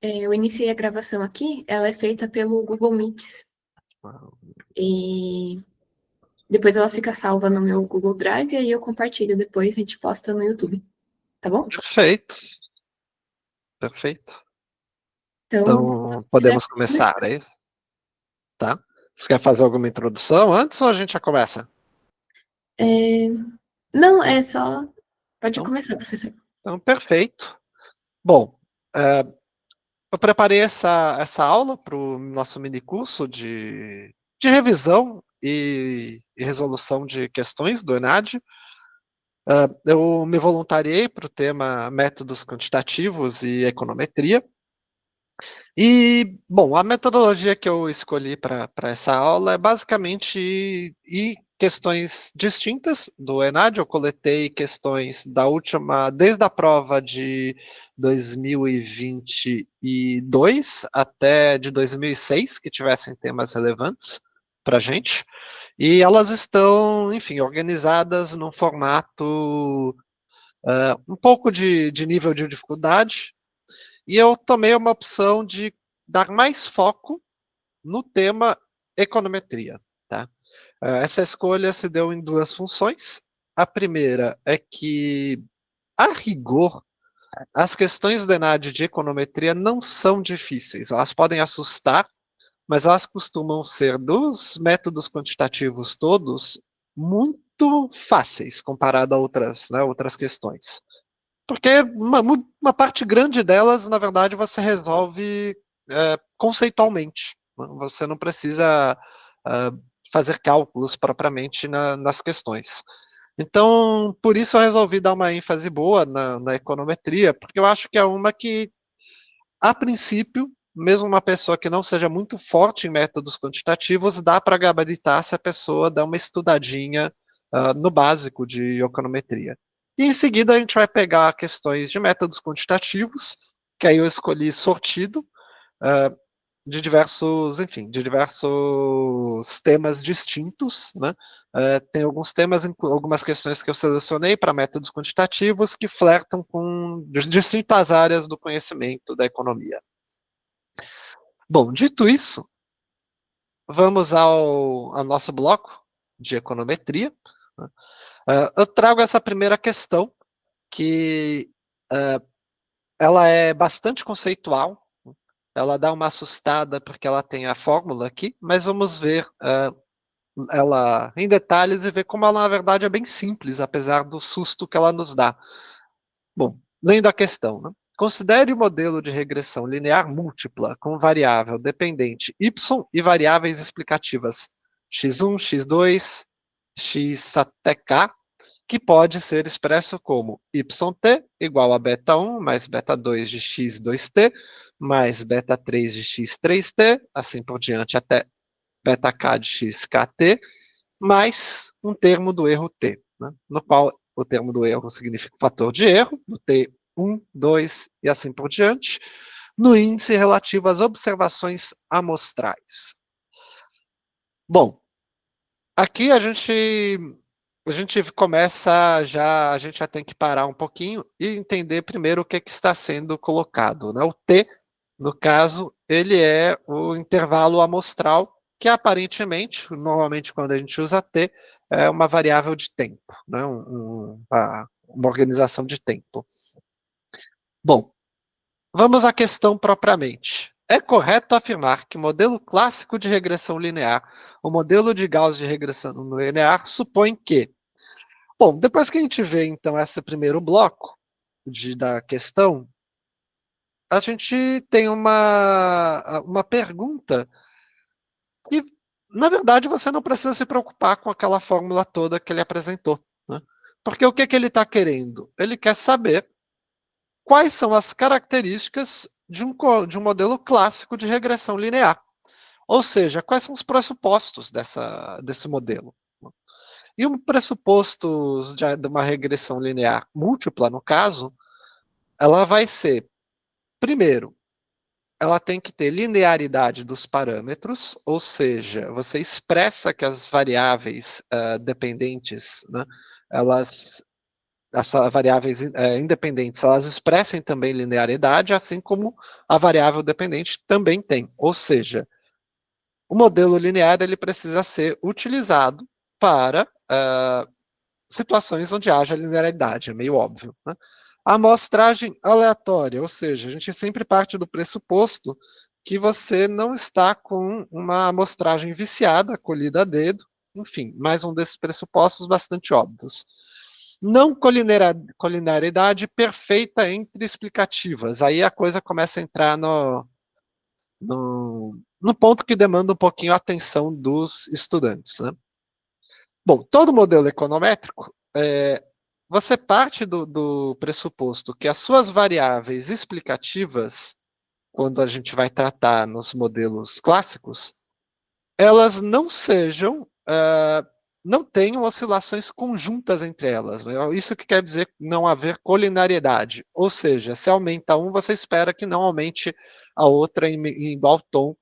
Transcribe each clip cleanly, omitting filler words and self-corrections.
Eu iniciei a gravação aqui, ela é feita pelo Google Meets. E depois ela fica salva no meu Google Drive e aí eu compartilho depois, a gente posta no YouTube. Tá bom? Perfeito. Perfeito. Então, Então, se quiser podemos começar, começar. é isso? Tá? Você quer fazer alguma introdução antes ou a gente já começa? É, Não, é só. Pode Então, começar, professor. perfeito. Bom, eu preparei essa aula para o nosso minicurso de revisão e resolução de questões do ENAD. Eu me voluntariei para o tema métodos quantitativos e econometria. E, bom, a metodologia que eu escolhi para essa aula é basicamente questões distintas do ENAD. Eu coletei questões da última, desde a prova de 2022 até de 2006, que tivessem temas relevantes para a gente. E elas estão, enfim, organizadas num formato um pouco de nível de dificuldade, e eu tomei uma opção de dar mais foco no tema econometria. Tá? Essa escolha se deu em duas funções. A primeira é que, a rigor, as questões do ENAD de econometria não são difíceis. Elas podem assustar, mas elas costumam ser, dos métodos quantitativos todos, muito fáceis comparado a outras questões. Porque uma parte grande delas, na verdade, você resolve conceitualmente. Você não precisa fazer cálculos propriamente nas questões. Então, por isso eu resolvi dar uma ênfase boa na econometria, porque eu acho que é uma que, a princípio, mesmo uma pessoa que não seja muito forte em métodos quantitativos, dá para gabaritar se a pessoa dá uma estudadinha no básico de econometria. E em seguida a gente vai pegar questões de métodos quantitativos, que aí eu escolhi sortido, uh, de diversos temas distintos, né? Tem alguns temas, algumas questões que eu selecionei para métodos quantitativos que flertam com distintas áreas do conhecimento da economia. Bom, dito isso, vamos ao nosso bloco de econometria. Eu trago essa primeira questão, que ela é bastante conceitual, ela dá uma assustada porque ela tem a fórmula aqui, mas vamos ver ela em detalhes e ver como ela, na verdade, é bem simples, apesar do susto que ela nos dá. Bom, lendo a questão, né? Considere o modelo de regressão linear múltipla com variável dependente y e variáveis explicativas x1, x2, x até k, que pode ser expresso como yt igual a beta1 mais beta2 de x2t mais beta3 de x3t, assim por diante até beta-k de xkt, mais um termo do erro t, né, no qual o termo do erro significa o fator de erro, do t1, 2 e assim por diante, no índice relativo às observações amostrais. Bom, aqui a gente começa já, a gente já tem que parar um pouquinho e entender primeiro o que está sendo colocado, né? O t, no caso, ele é o intervalo amostral, que aparentemente, normalmente quando a gente usa t, é uma variável de tempo, né? Uma organização de tempo. Bom, vamos à questão propriamente. É correto afirmar que o modelo clássico de regressão linear, o modelo de Gauss de regressão linear, supõe que... Bom, depois que a gente vê, então, esse primeiro bloco da questão, a gente tem uma pergunta que, na verdade, você não precisa se preocupar com aquela fórmula toda que ele apresentou, né? Porque o que ele está querendo? Ele quer saber quais são as características de um modelo clássico de regressão linear. Ou seja, quais são os pressupostos desse modelo. E um pressuposto de uma regressão linear múltipla, no caso, ela vai ser, primeiro, ela tem que ter linearidade dos parâmetros, ou seja, você expressa que as variáveis dependentes, né, elas as variáveis independentes, elas expressem também linearidade, assim como a variável dependente também tem. Ou seja, o modelo linear ele precisa ser utilizado para situações onde haja linearidade, é meio óbvio. Né? A amostragem aleatória, ou seja, a gente sempre parte do pressuposto que você não está com uma amostragem viciada, colhida a dedo, enfim, mais um desses pressupostos bastante óbvios. Não colinearidade perfeita entre explicativas. Aí a coisa começa a entrar no ponto que demanda um pouquinho a atenção dos estudantes. Né? Bom, todo modelo econométrico, você parte do pressuposto que as suas variáveis explicativas, quando a gente vai tratar nos modelos clássicos, elas não sejam, não tenham oscilações conjuntas entre elas. Né? Isso que quer dizer não haver colinariedade. Ou seja, se aumenta um, você espera que não aumente a outra em igual tom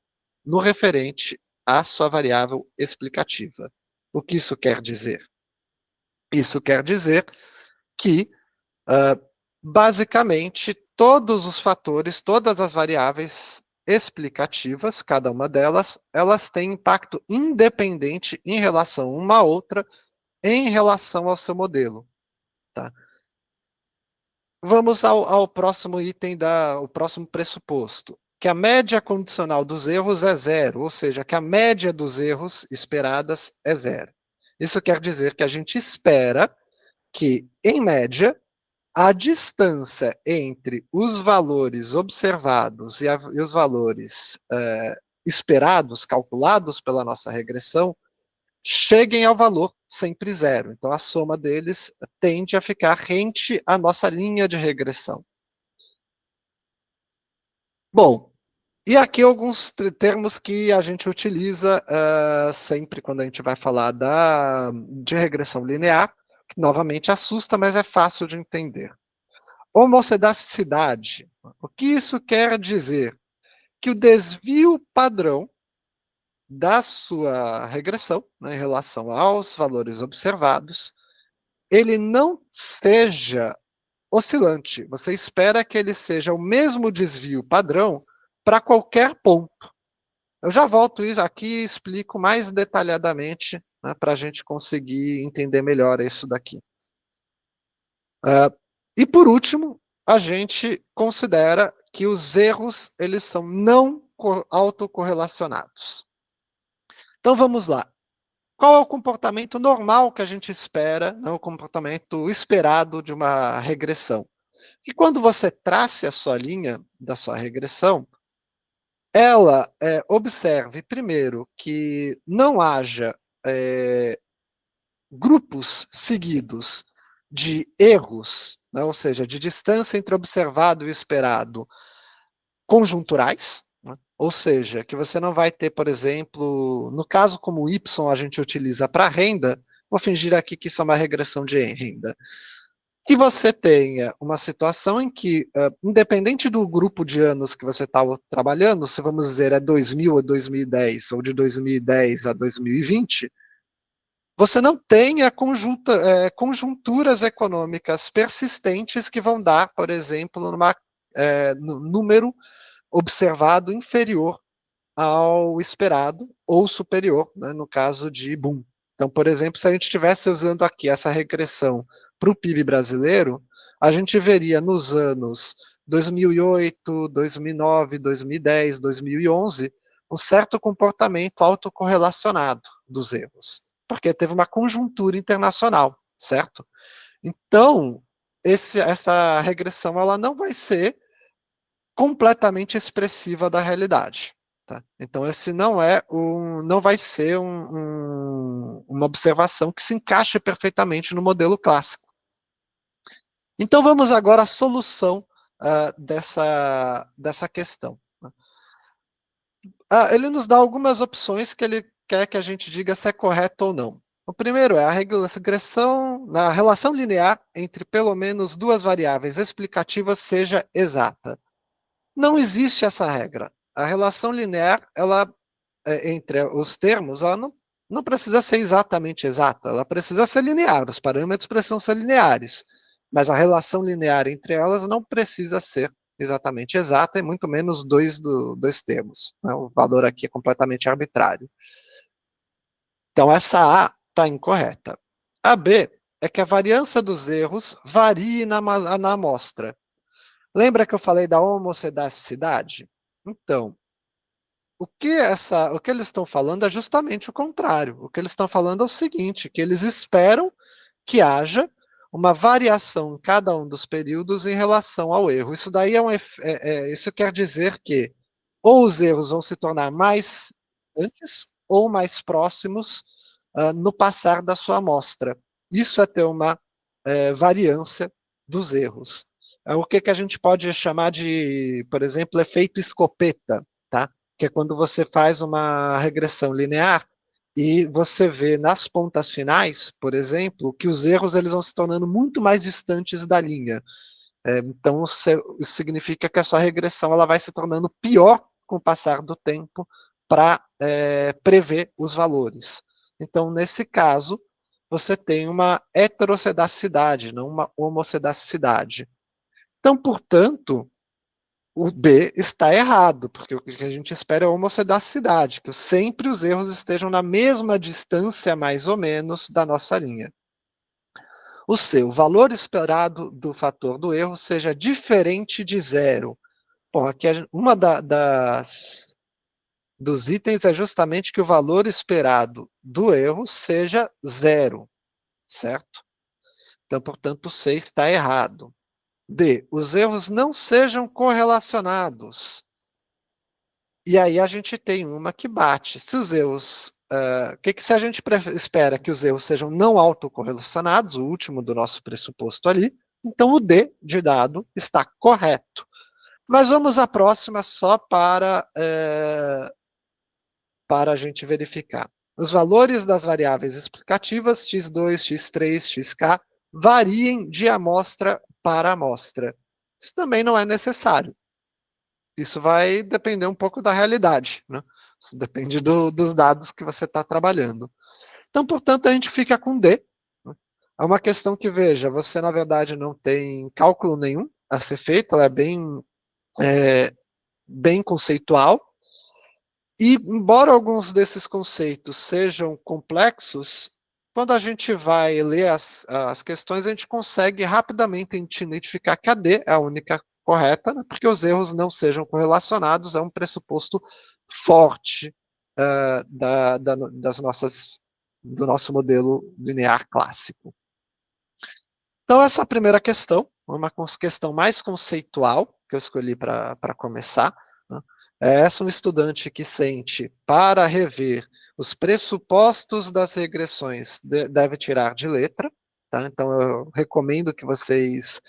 no referente à sua variável explicativa. O que isso quer dizer? Isso quer dizer que, basicamente, todos os fatores, todas as variáveis explicativas, cada uma delas, elas têm impacto independente em relação uma à outra, em relação ao seu modelo. Tá? Vamos ao próximo item, o próximo pressuposto, que a média condicional dos erros é zero, ou seja, que a média dos erros esperadas é zero. Isso quer dizer que a gente espera que, em média, a distância entre os valores observados e os valores esperados, calculados pela nossa regressão, cheguem ao valor sempre zero. Então, a soma deles tende a ficar rente à nossa linha de regressão. Bom, e aqui alguns termos que a gente utiliza sempre quando a gente vai falar de regressão linear, que novamente assusta, mas é fácil de entender. Homocedasticidade. O que isso quer dizer? Que o desvio padrão da sua regressão, né, em relação aos valores observados, ele não seja oscilante. Você espera que ele seja o mesmo desvio padrão para qualquer ponto. Eu já volto aqui e explico mais detalhadamente, né, para a gente conseguir entender melhor isso daqui. E por último, a gente considera que os erros eles são não autocorrelacionados. Então vamos lá. Qual é o comportamento normal que a gente espera, né, o comportamento esperado de uma regressão? Que quando você trace a sua linha da sua regressão, ela observe primeiro que não haja grupos seguidos de erros, né, ou seja, de distância entre observado e esperado, conjunturais, né, ou seja, que você não vai ter, por exemplo, no caso como y a gente utiliza para renda, vou fingir aqui que isso é uma regressão de renda, que você tenha uma situação em que, independente do grupo de anos que você está trabalhando, se vamos dizer é 2000 a 2010 ou de 2010 a 2020, você não tenha conjunturas econômicas persistentes que vão dar, por exemplo, no número observado inferior ao esperado ou superior, né, no caso de boom. Então, por exemplo, se a gente estivesse usando aqui essa regressão para o PIB brasileiro, a gente veria nos anos 2008, 2009, 2010, 2011, um certo comportamento autocorrelacionado dos erros, porque teve uma conjuntura internacional, certo? Então, essa regressão ela não vai ser completamente expressiva da realidade. Tá? Então, esse não vai ser uma observação que se encaixe perfeitamente no modelo clássico. Então, vamos agora à solução dessa questão. Ele nos dá algumas opções que ele quer que a gente diga se é correto ou não. O primeiro é a regressão na relação linear entre pelo menos duas variáveis explicativas seja exata. Não existe essa regra. A relação linear, ela, entre os termos, ela não precisa ser exatamente exata, ela precisa ser linear, os parâmetros precisam ser lineares. Mas a relação linear entre elas não precisa ser exatamente exata, e muito menos dois termos, né? O valor aqui é completamente arbitrário. Então, essa A está incorreta. A B é que a variância dos erros varie na amostra. Lembra que eu falei da homocedasticidade? Então, o que eles estão falando é justamente o contrário. O que eles estão falando é o seguinte, que eles esperam que haja uma variação em cada um dos períodos em relação ao erro. Isso daí isso quer dizer que ou os erros vão se tornar mais antes ou mais próximos no passar da sua amostra. Isso é ter uma variância dos erros. O que a gente pode chamar de, por exemplo, efeito escopeta, tá? Que é quando você faz uma regressão linear e você vê nas pontas finais, por exemplo, que os erros eles vão se tornando muito mais distantes da linha. Então, isso significa que a sua regressão ela vai se tornando pior com o passar do tempo para prever os valores. Então, nesse caso, você tem uma heterocedacidade, não uma homocedasticidade. Então, portanto, o B está errado, porque o que a gente espera é a homocedasticidade, que sempre os erros estejam na mesma distância, mais ou menos, da nossa linha. O C, o valor esperado do fator do erro seja diferente de zero. Bom, aqui uma dos itens é justamente que o valor esperado do erro seja zero, certo? Então, portanto, o C está errado. D, os erros não sejam correlacionados. E aí a gente tem uma que bate. Se os erros. Se a gente espera que os erros sejam não autocorrelacionados, o último do nosso pressuposto ali, então o D de dado está correto. Mas vamos à próxima só para a gente verificar. Os valores das variáveis explicativas x2, x3, xk variem de amostra para amostra. Isso também não é necessário. Isso vai depender um pouco da realidade, né? Isso depende dos dados que você está trabalhando. Então, portanto, a gente fica com D. Né? É uma questão que, veja, você na verdade não tem cálculo nenhum a ser feito, ela é bem conceitual. E, embora alguns desses conceitos sejam complexos, quando a gente vai ler as questões, a gente consegue rapidamente identificar que a D é a única correta, né, porque os erros não sejam correlacionados, é um pressuposto forte do nosso modelo linear clássico. Então, essa é a primeira questão, uma questão mais conceitual, que eu escolhi para começar. Né? Essa é um estudante que sente, para rever os pressupostos das regressões, deve tirar de letra. Tá? Então, eu recomendo que vocês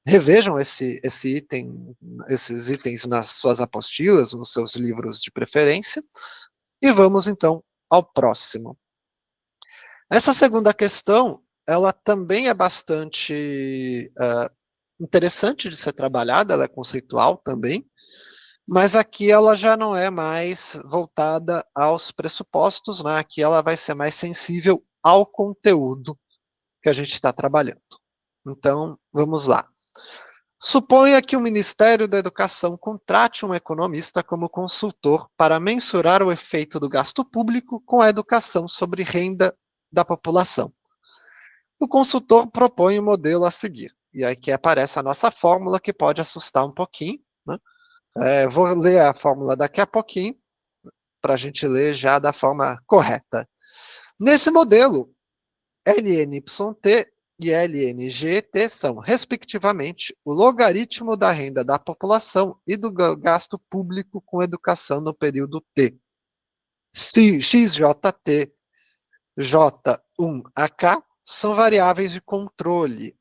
revejam esses itens nas suas apostilas, nos seus livros de preferência. E vamos, então, ao próximo. Essa segunda questão, ela também é bastante interessante de ser trabalhada, ela é conceitual também, mas aqui ela já não é mais voltada aos pressupostos, né? Aqui ela vai ser mais sensível ao conteúdo que a gente está trabalhando. Então, vamos lá. Suponha que o Ministério da Educação contrate um economista como consultor para mensurar o efeito do gasto público com a educação sobre renda da população. O consultor propõe o modelo a seguir. E aqui aparece a nossa fórmula, que pode assustar um pouquinho. Né? Vou ler a fórmula daqui a pouquinho, para a gente ler já da forma correta. Nesse modelo, LNYT e LNGT são, respectivamente, o logaritmo da renda da população e do gasto público com educação no período T. XJT, J1AK são variáveis de controle.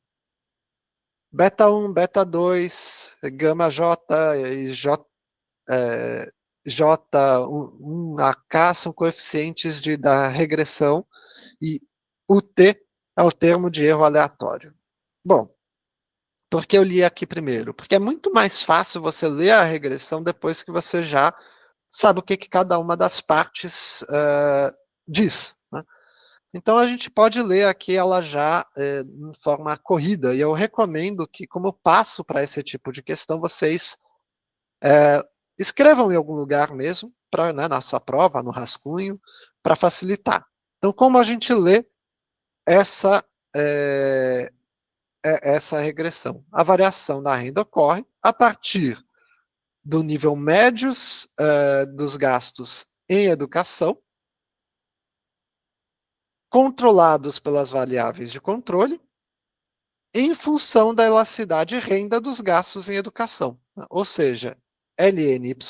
Beta 1, beta 2, gama J e J1AK são coeficientes da regressão e o T é o termo de erro aleatório. Bom, por que eu li aqui primeiro? Porque é muito mais fácil você ler a regressão depois que você já sabe o que cada uma das partes diz. Né? Então, a gente pode ler aqui ela já em forma corrida, e eu recomendo que, como passo para esse tipo de questão, vocês escrevam em algum lugar mesmo, né, na sua prova, no rascunho, para facilitar. Então, como a gente lê essa, essa regressão? A variação da renda ocorre a partir do nível médios dos gastos em educação, controlados pelas variáveis de controle, em função da elasticidade e renda dos gastos em educação. Ou seja, ln e yt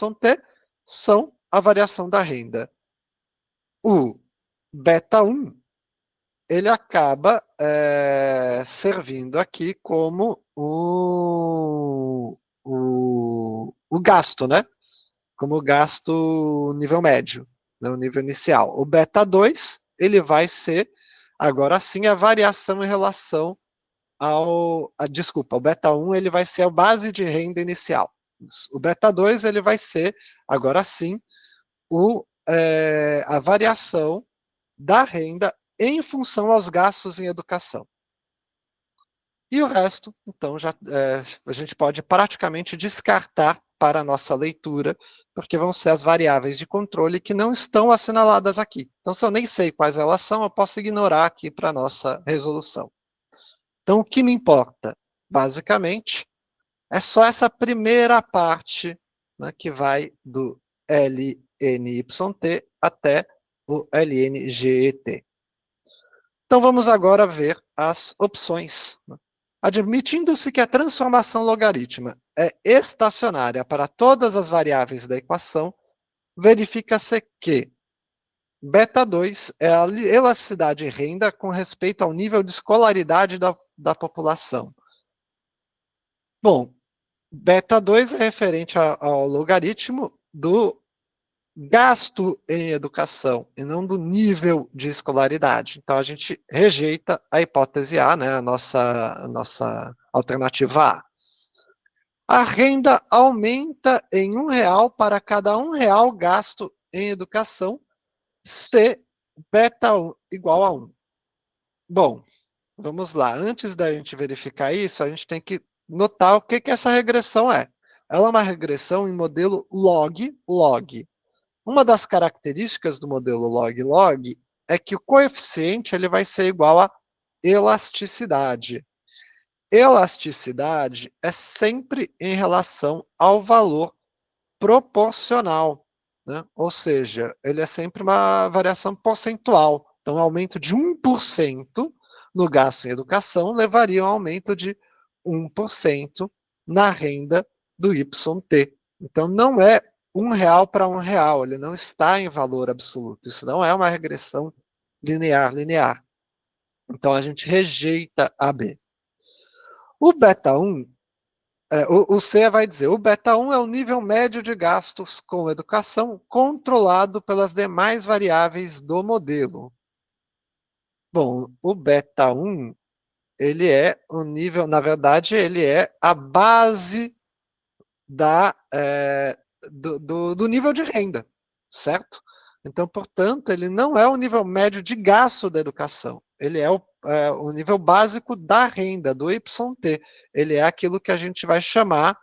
são a variação da renda. O beta 1, ele acaba servindo aqui como o gasto, né? Como gasto nível médio, né? O nível inicial. O beta 2, ele vai ser, agora sim, a variação em relação desculpa, o beta 1 ele vai ser a base de renda inicial. O beta 2 ele vai ser, agora sim, a variação da renda em função aos gastos em educação. E o resto, então, já a gente pode praticamente descartar para a nossa leitura, porque vão ser as variáveis de controle que não estão assinaladas aqui. Então, se eu nem sei quais elas são, eu posso ignorar aqui para a nossa resolução. Então, o que me importa, basicamente, é só essa primeira parte, né, que vai do LNYT até o LNGET. Então, vamos agora ver as opções. Admitindo-se que a transformação logarítmica é estacionária para todas as variáveis da equação, verifica-se que beta 2 é a elasticidade renda com respeito ao nível de escolaridade da população. Bom, beta 2 é referente ao logaritmo do gasto em educação e não do nível de escolaridade. Então, a gente rejeita a hipótese A, né, a nossa alternativa A. A renda aumenta em R$1 para cada R$1 gasto em educação, se beta 1 igual a 1. Bom, vamos lá. Antes da gente verificar isso, a gente tem que notar o que essa regressão é. Ela é uma regressão em modelo log-log. Uma das características do modelo log-log é que o coeficiente ele vai ser igual a elasticidade. Elasticidade é sempre em relação ao valor proporcional, né? Ou seja, ele é sempre uma variação percentual. Então, um aumento de 1% no gasto em educação levaria a um aumento de 1% na renda do YT. Então, não é R$1 para R$1, ele não está em valor absoluto. Isso não é uma regressão linear. Então, a gente rejeita a B. O beta 1, o C vai dizer, o beta 1 é o nível médio de gastos com educação controlado pelas demais variáveis do modelo. Bom, o beta 1, ele é o nível, na verdade, ele é a base do nível de renda, certo? Então, portanto, ele não é o nível médio de gasto da educação, ele é o nível básico da renda, do YT. Ele é aquilo que a gente vai chamar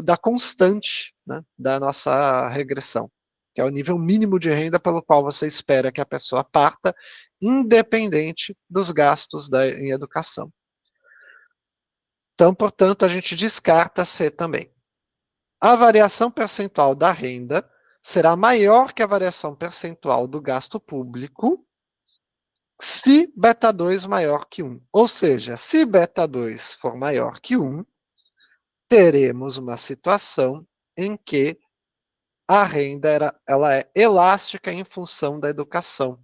da constante, né, da nossa regressão, que é o nível mínimo de renda pelo qual você espera que a pessoa parta, independente dos gastos em educação. Então, portanto, a gente descarta C também. A variação percentual da renda será maior que a variação percentual do gasto público se beta 2 maior que 1. Ou seja, se beta 2 for maior que 1, teremos uma situação em que a renda ela é elástica em função da educação.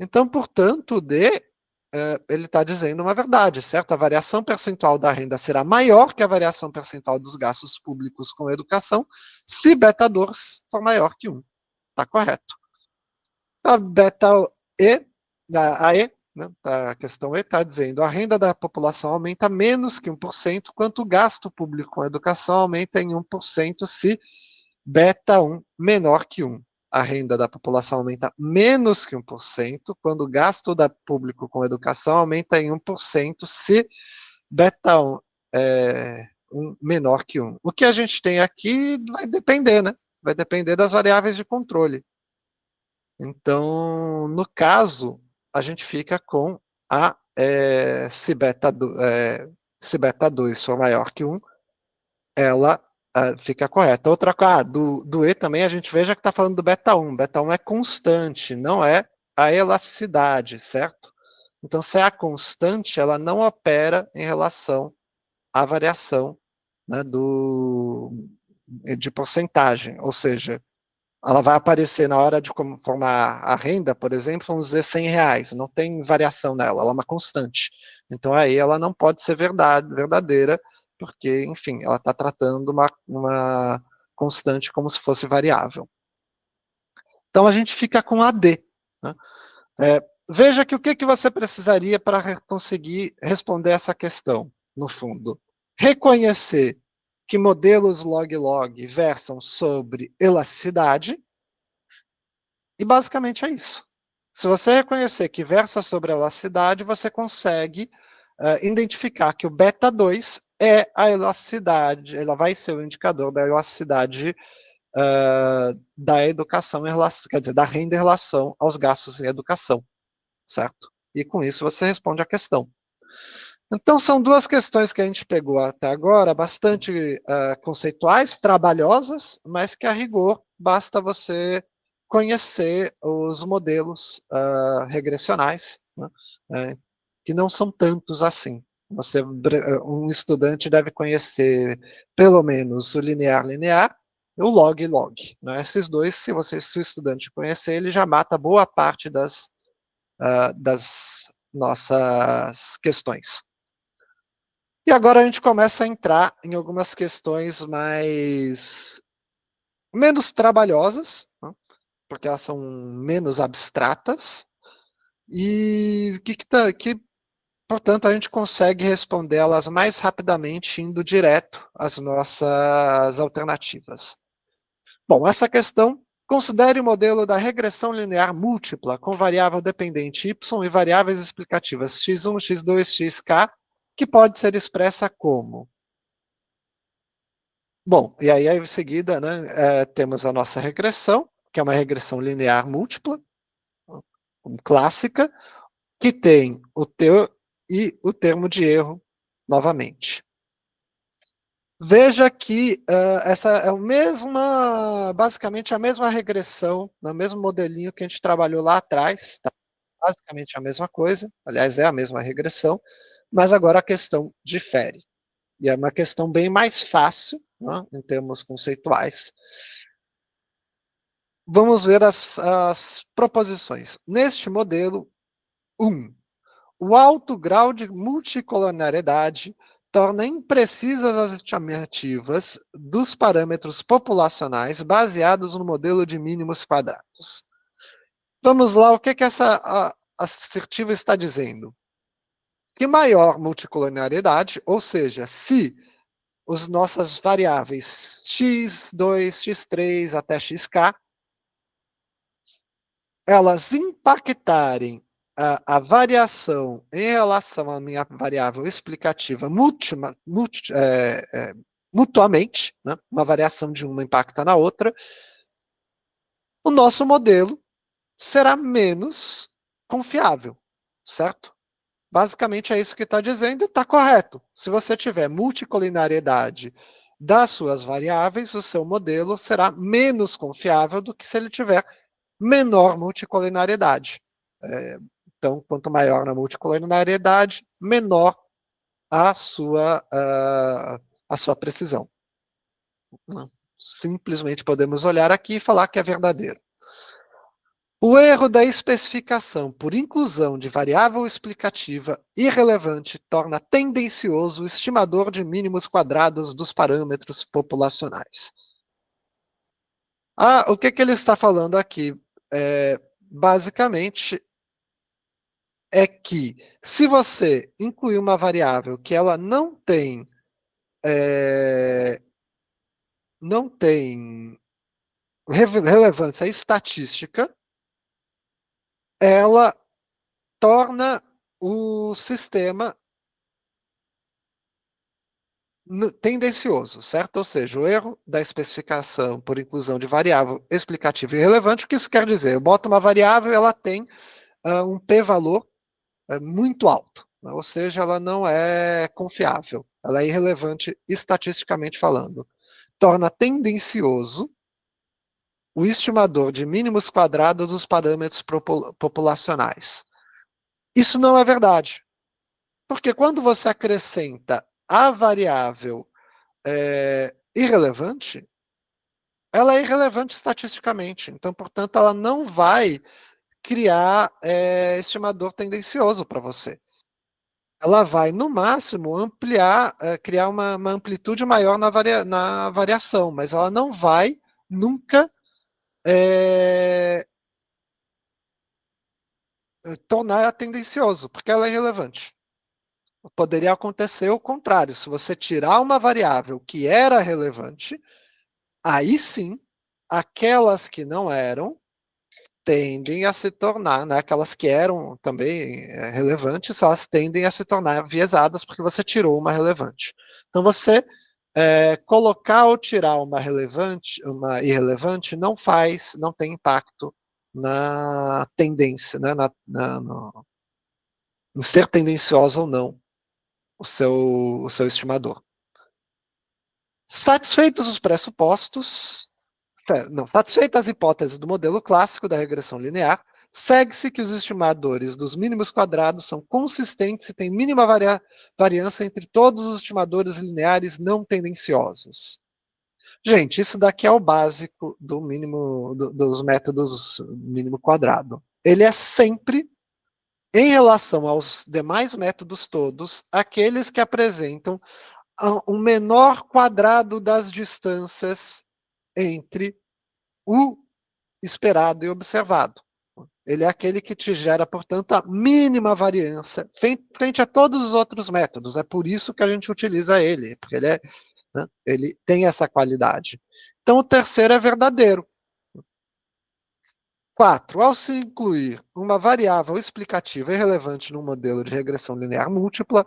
Então, portanto, o D ele está dizendo uma verdade, certo? A variação percentual da renda será maior que a variação percentual dos gastos públicos com educação se beta 2 for maior que 1. Está correto. A beta E, a E, né, a questão E está dizendo a renda da população aumenta menos que 1%, quanto o gasto público com educação aumenta em 1% se beta 1 menor que 1. a renda da população aumenta menos que 1%, quando o gasto público com educação aumenta em 1%, se beta 1 é menor que 1. O que a gente tem aqui vai depender, né? Vai depender das variáveis de controle. Então, no caso, a gente fica com se beta 2 for maior que 1, ela fica correta. Outra coisa, do E também a gente veja que está falando do beta 1. Beta 1 é constante, não é a elasticidade, certo? Então, se é a constante, ela não opera em relação à variação, né, de porcentagem. Ou seja, ela vai aparecer na hora de formar a renda, por exemplo, vamos dizer R$100. Não tem variação nela, ela é uma constante. Então, aí ela não pode ser verdadeira, porque, enfim, ela está tratando uma constante como se fosse variável. Então, a gente fica com a D. Né? Veja que o que você precisaria para conseguir responder essa questão, no fundo? Reconhecer que modelos log-log versam sobre elasticidade, e basicamente é isso. Se você reconhecer que versa sobre elasticidade, você consegue identificar que o beta 2 é a elasticidade, ela vai ser o indicador da elasticidade da educação, quer dizer, da renda em relação aos gastos em educação, certo? E com isso você responde a questão. Então, são duas questões que a gente pegou até agora, bastante conceituais, trabalhosas, mas que, a rigor, basta você conhecer os modelos regressionais, né, que não são tantos assim. Um estudante deve conhecer, pelo menos, o linear-linear e o log-log. Né? Esses dois, se o estudante conhecer, ele já mata boa parte das nossas questões. E agora a gente começa a entrar em algumas questões menos trabalhosas, né, porque elas são menos abstratas, e que, portanto, a gente consegue respondê-las mais rapidamente indo direto às nossas alternativas. Bom, essa questão: considere o modelo da regressão linear múltipla com variável dependente y e variáveis explicativas x1, x2, xk, que pode ser expressa como. Bom, e aí em seguida, né, temos a nossa regressão, que é uma regressão linear múltipla, clássica, que tem o o termo de erro novamente. Veja que essa é basicamente a mesma regressão, no mesmo modelinho que a gente trabalhou lá atrás, tá? Basicamente a mesma coisa, aliás, é a mesma regressão, mas agora a questão difere. E é uma questão bem mais fácil, né, em termos conceituais. Vamos ver as proposições. Neste modelo, 1. O alto grau de multicolonialidade torna imprecisas as estimativas dos parâmetros populacionais baseados no modelo de mínimos quadrados. Vamos lá, o que essa assertiva está dizendo? Que maior multicolonialidade, ou seja, se as nossas variáveis x2, x3 até xk, elas impactarem a variação em relação à minha variável explicativa mutuamente, né? Uma variação de uma impacta na outra, o nosso modelo será menos confiável, certo? Basicamente é isso que está dizendo, e está correto. Se você tiver multicoliniariedade das suas variáveis, o seu modelo será menos confiável do que se ele tiver menor multicoliniariedade. Então, quanto maior a multicoliniariedade, menor a sua precisão. Simplesmente podemos olhar aqui e falar que é verdadeiro. O erro da especificação por inclusão de variável explicativa irrelevante torna tendencioso o estimador de mínimos quadrados dos parâmetros populacionais. O que ele está falando aqui? Basicamente, é que se você incluir uma variável que ela não tem relevância estatística, ela torna o sistema tendencioso, certo? Ou seja, o erro da especificação por inclusão de variável explicativa e irrelevante, o que isso quer dizer? Eu boto uma variável e ela tem um p-valor muito alto, né? Ou seja, ela não é confiável, ela é irrelevante estatisticamente falando. Torna tendencioso o estimador de mínimos quadrados dos parâmetros populacionais. Isso não é verdade, porque quando você acrescenta a variável irrelevante, ela é irrelevante estatisticamente. Então, portanto, ela não vai criar estimador tendencioso para você. Ela vai, no máximo, ampliar, criar uma amplitude maior na variação, mas ela não vai nunca tornar tendencioso, porque ela é irrelevante. Poderia acontecer o contrário, se você tirar uma variável que era relevante, aí sim, aquelas que não eram tendem a se tornar, né, aquelas que eram também relevantes, elas tendem a se tornar viesadas porque você tirou uma relevante. Então você colocar ou tirar uma relevante, uma irrelevante, não tem impacto na tendência, né, em ser tendenciosa ou não o seu estimador. Satisfeitos os pressupostos, não, satisfeitas as hipóteses do modelo clássico da regressão linear, segue-se que os estimadores dos mínimos quadrados são consistentes e têm mínima variância entre todos os estimadores lineares não tendenciosos. Gente, isso daqui é o básico do mínimo dos métodos mínimo quadrado. Ele é sempre, em relação aos demais métodos todos, aqueles que apresentam um menor quadrado das distâncias entre o esperado e observado. Ele é aquele que te gera, portanto, a mínima variância frente a todos os outros métodos. É por isso que a gente utiliza ele, porque ele tem essa qualidade. Então, o terceiro é verdadeiro. 4. Ao se incluir uma variável explicativa irrelevante no modelo de regressão linear múltipla,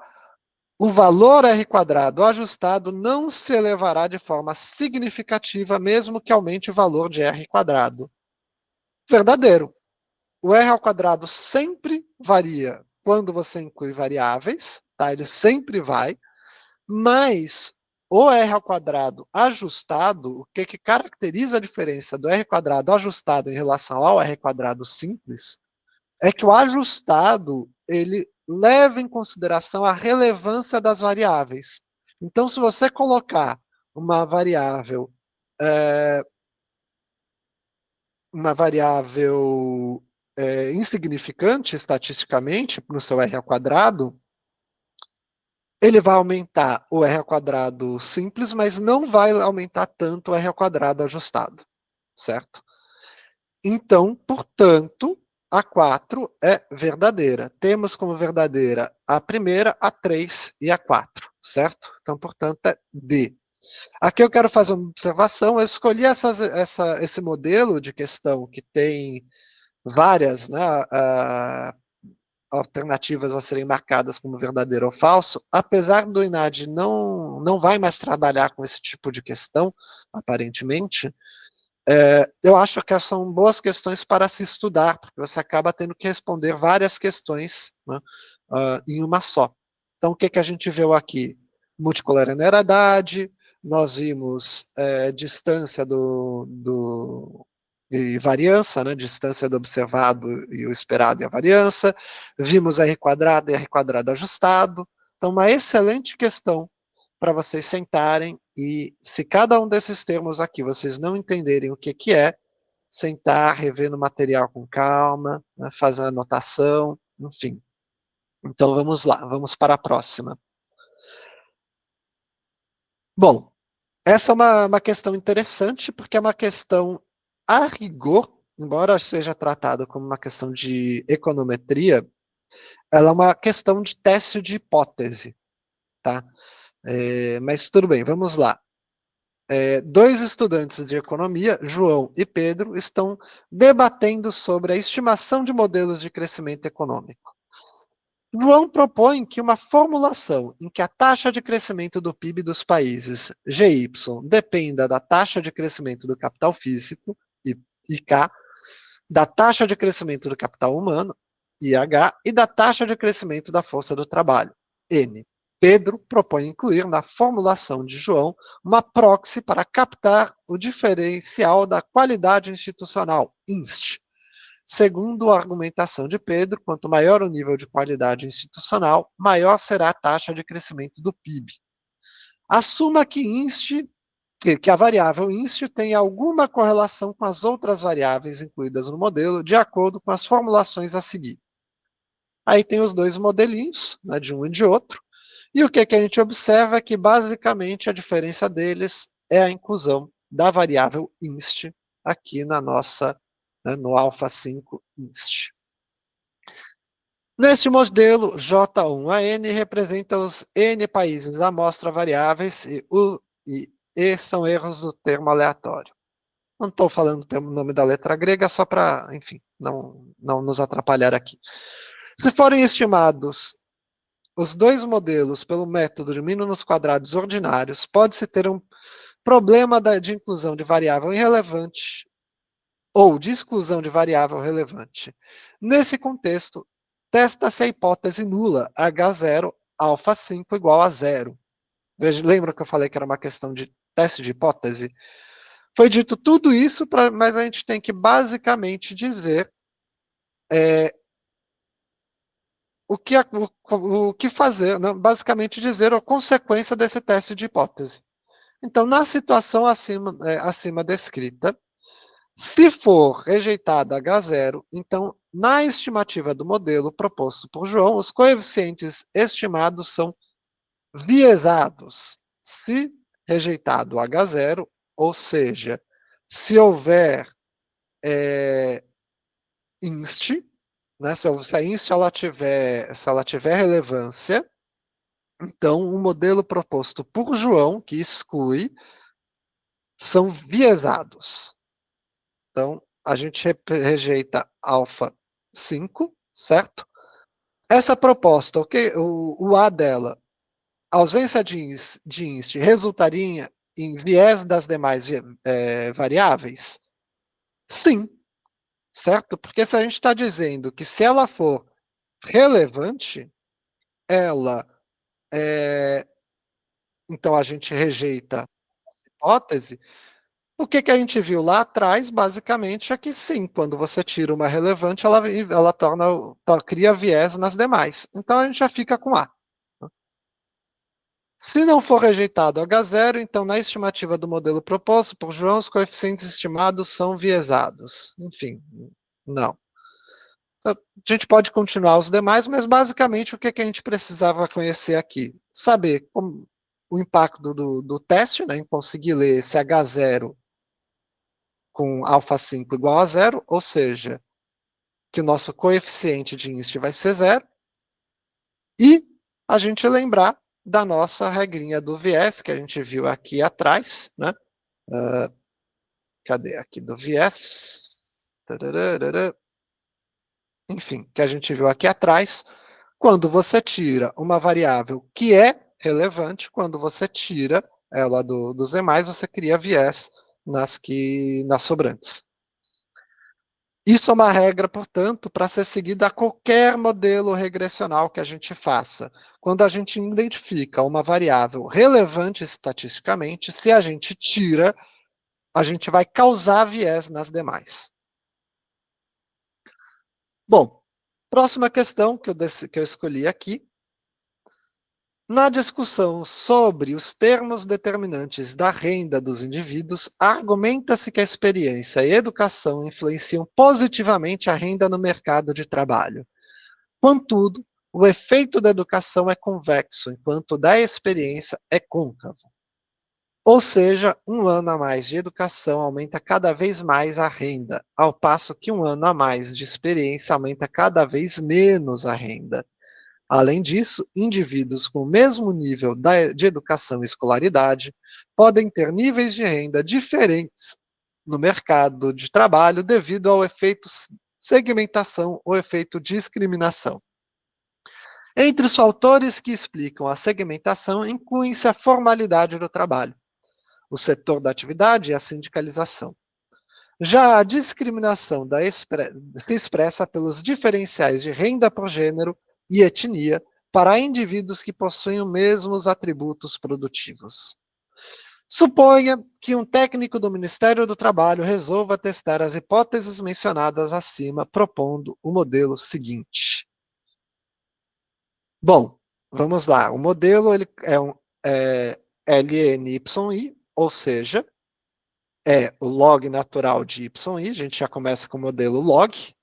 o valor R² ajustado não se elevará de forma significativa, mesmo que aumente o valor de R². Verdadeiro. O R² sempre varia quando você inclui variáveis, tá? Ele sempre vai, mas o R² ajustado, o que caracteriza a diferença do R² ajustado em relação ao R² simples, é que o ajustado, ele leva em consideração a relevância das variáveis. Então, se você colocar uma variável, insignificante estatisticamente no seu R², ele vai aumentar o R² simples, mas não vai aumentar tanto o R² ajustado, certo? Então, portanto, a 4 é verdadeira. Temos como verdadeira a primeira, a 3 e a 4, certo? Então, portanto, é D. Aqui eu quero fazer uma observação. Eu escolhi esse modelo de questão que tem várias, né, alternativas a serem marcadas como verdadeiro ou falso, apesar do INAD não vai mais trabalhar com esse tipo de questão, aparentemente, eu acho que são boas questões para se estudar, porque você acaba tendo que responder várias questões, né, em uma só. Então, o que a gente viu aqui? Multicolorineidade, nós vimos distância e variância, né, distância do observado e o esperado e a variância, vimos R² e R² ajustado. Então, uma excelente questão para vocês sentarem e, se cada um desses termos aqui vocês não entenderem o que é, sentar, rever no material com calma, né, fazer anotação, enfim. Então vamos lá, vamos para a próxima. Bom, essa é uma questão interessante, porque é uma questão, a rigor, embora seja tratada como uma questão de econometria, ela é uma questão de teste de hipótese, tá? Mas tudo bem, vamos lá. dois estudantes de economia, João e Pedro, estão debatendo sobre a estimação de modelos de crescimento econômico. João propõe que uma formulação em que a taxa de crescimento do PIB dos países, GY, dependa da taxa de crescimento do capital físico, IK, da taxa de crescimento do capital humano, IH, e da taxa de crescimento da força do trabalho, N. Pedro propõe incluir na formulação de João uma proxy para captar o diferencial da qualidade institucional, INST. Segundo a argumentação de Pedro, quanto maior o nível de qualidade institucional, maior será a taxa de crescimento do PIB. Assuma que a variável INST tem alguma correlação com as outras variáveis incluídas no modelo, de acordo com as formulações a seguir. Aí tem os dois modelinhos, né, de um e de outro, e o que a gente observa é que, basicamente, a diferença deles é a inclusão da variável INST aqui na nossa, né, no alpha-5 INST. Neste modelo, J1 a N representa os N países da amostra variáveis e U e E são erros do termo aleatório. Não estou falando o nome da letra grega, só para, enfim, não nos atrapalhar aqui. Se forem estimados os dois modelos pelo método de mínimos quadrados ordinários, pode-se ter um problema de inclusão de variável irrelevante ou de exclusão de variável relevante. Nesse contexto, testa-se a hipótese nula H0 alfa 5 igual a zero. Lembra que eu falei que era uma questão de teste de hipótese? Foi dito tudo isso, mas a gente tem que basicamente dizer o que fazer, né? Basicamente dizer a consequência desse teste de hipótese. Então, na situação acima descrita, se for rejeitada H0, então, na estimativa do modelo proposto por João, os coeficientes estimados são viesados. Se rejeitado H0, ou seja, se houver INST, né, se a INST ela tiver relevância, então o modelo proposto por João, que exclui, são viesados. Então, a gente rejeita alfa 5, certo? Essa proposta, o A dela, ausência de INST, resultaria em viés das demais variáveis? Sim, certo? Porque se a gente está dizendo que se ela for relevante, ela então a gente rejeita a hipótese. O que a gente viu lá atrás, basicamente, é que sim, quando você tira uma relevante, ela cria viés nas demais. Então a gente já fica com A. Se não for rejeitado H0, então na estimativa do modelo proposto por João, os coeficientes estimados são viesados. Enfim, não. A gente pode continuar os demais, mas basicamente o que a gente precisava conhecer aqui? Saber o impacto do teste, né, em conseguir ler esse H0 com alfa 5 igual a zero, ou seja, que o nosso coeficiente de INST vai ser zero, e a gente lembrar da nossa regrinha do viés, que a gente viu aqui atrás, né? Cadê aqui do viés? Enfim, que a gente viu aqui atrás, quando você tira uma variável que é relevante, quando você tira ela dos demais, você cria viés nas sobrantes. Isso é uma regra, portanto, para ser seguida a qualquer modelo regressional que a gente faça. Quando a gente identifica uma variável relevante estatisticamente, se a gente tira, a gente vai causar viés nas demais. Bom, próxima questão que eu escolhi aqui. Na discussão sobre os termos determinantes da renda dos indivíduos, argumenta-se que a experiência e a educação influenciam positivamente a renda no mercado de trabalho. Contudo, o efeito da educação é convexo, enquanto o da experiência é côncavo. Ou seja, um ano a mais de educação aumenta cada vez mais a renda, ao passo que um ano a mais de experiência aumenta cada vez menos a renda. Além disso, indivíduos com o mesmo nível de educação e escolaridade podem ter níveis de renda diferentes no mercado de trabalho devido ao efeito segmentação ou efeito discriminação. Entre os fatores que explicam a segmentação, incluem-se a formalidade do trabalho, o setor da atividade e a sindicalização. Já a discriminação se expressa pelos diferenciais de renda por gênero e etnia para indivíduos que possuem os mesmos atributos produtivos. Suponha que um técnico do Ministério do Trabalho resolva testar as hipóteses mencionadas acima, propondo o modelo seguinte. Bom, vamos lá. O modelo ele é um LNYI, ou seja, é o log natural de YI, a gente já começa com o modelo log,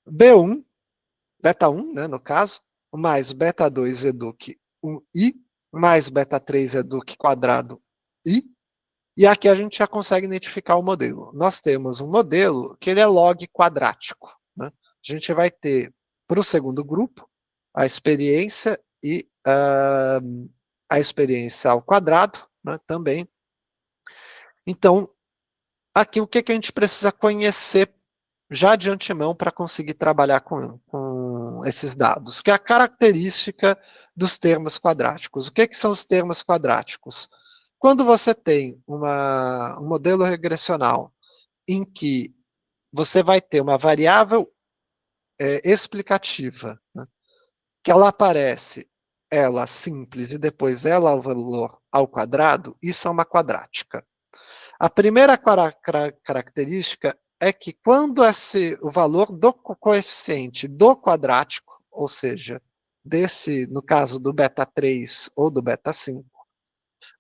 B1, beta 1, né, no caso, mais beta 2 educ 1i, mais beta 3 educ quadrado i, e aqui a gente já consegue identificar o modelo. Nós temos um modelo que ele é log quadrático, né? A gente vai ter, para o segundo grupo, a experiência e a experiência ao quadrado, né, também. Então, aqui o que a gente precisa conhecer já de antemão para conseguir trabalhar com esses dados, que é a característica dos termos quadráticos. O que são os termos quadráticos? Quando você tem um modelo regressional em que você vai ter uma variável explicativa, né, que ela aparece, ela simples, e depois ela o valor ao quadrado, isso é uma quadrática. A primeira característica é que quando o valor do coeficiente do quadrático, ou seja, no caso do beta 3 ou do beta 5,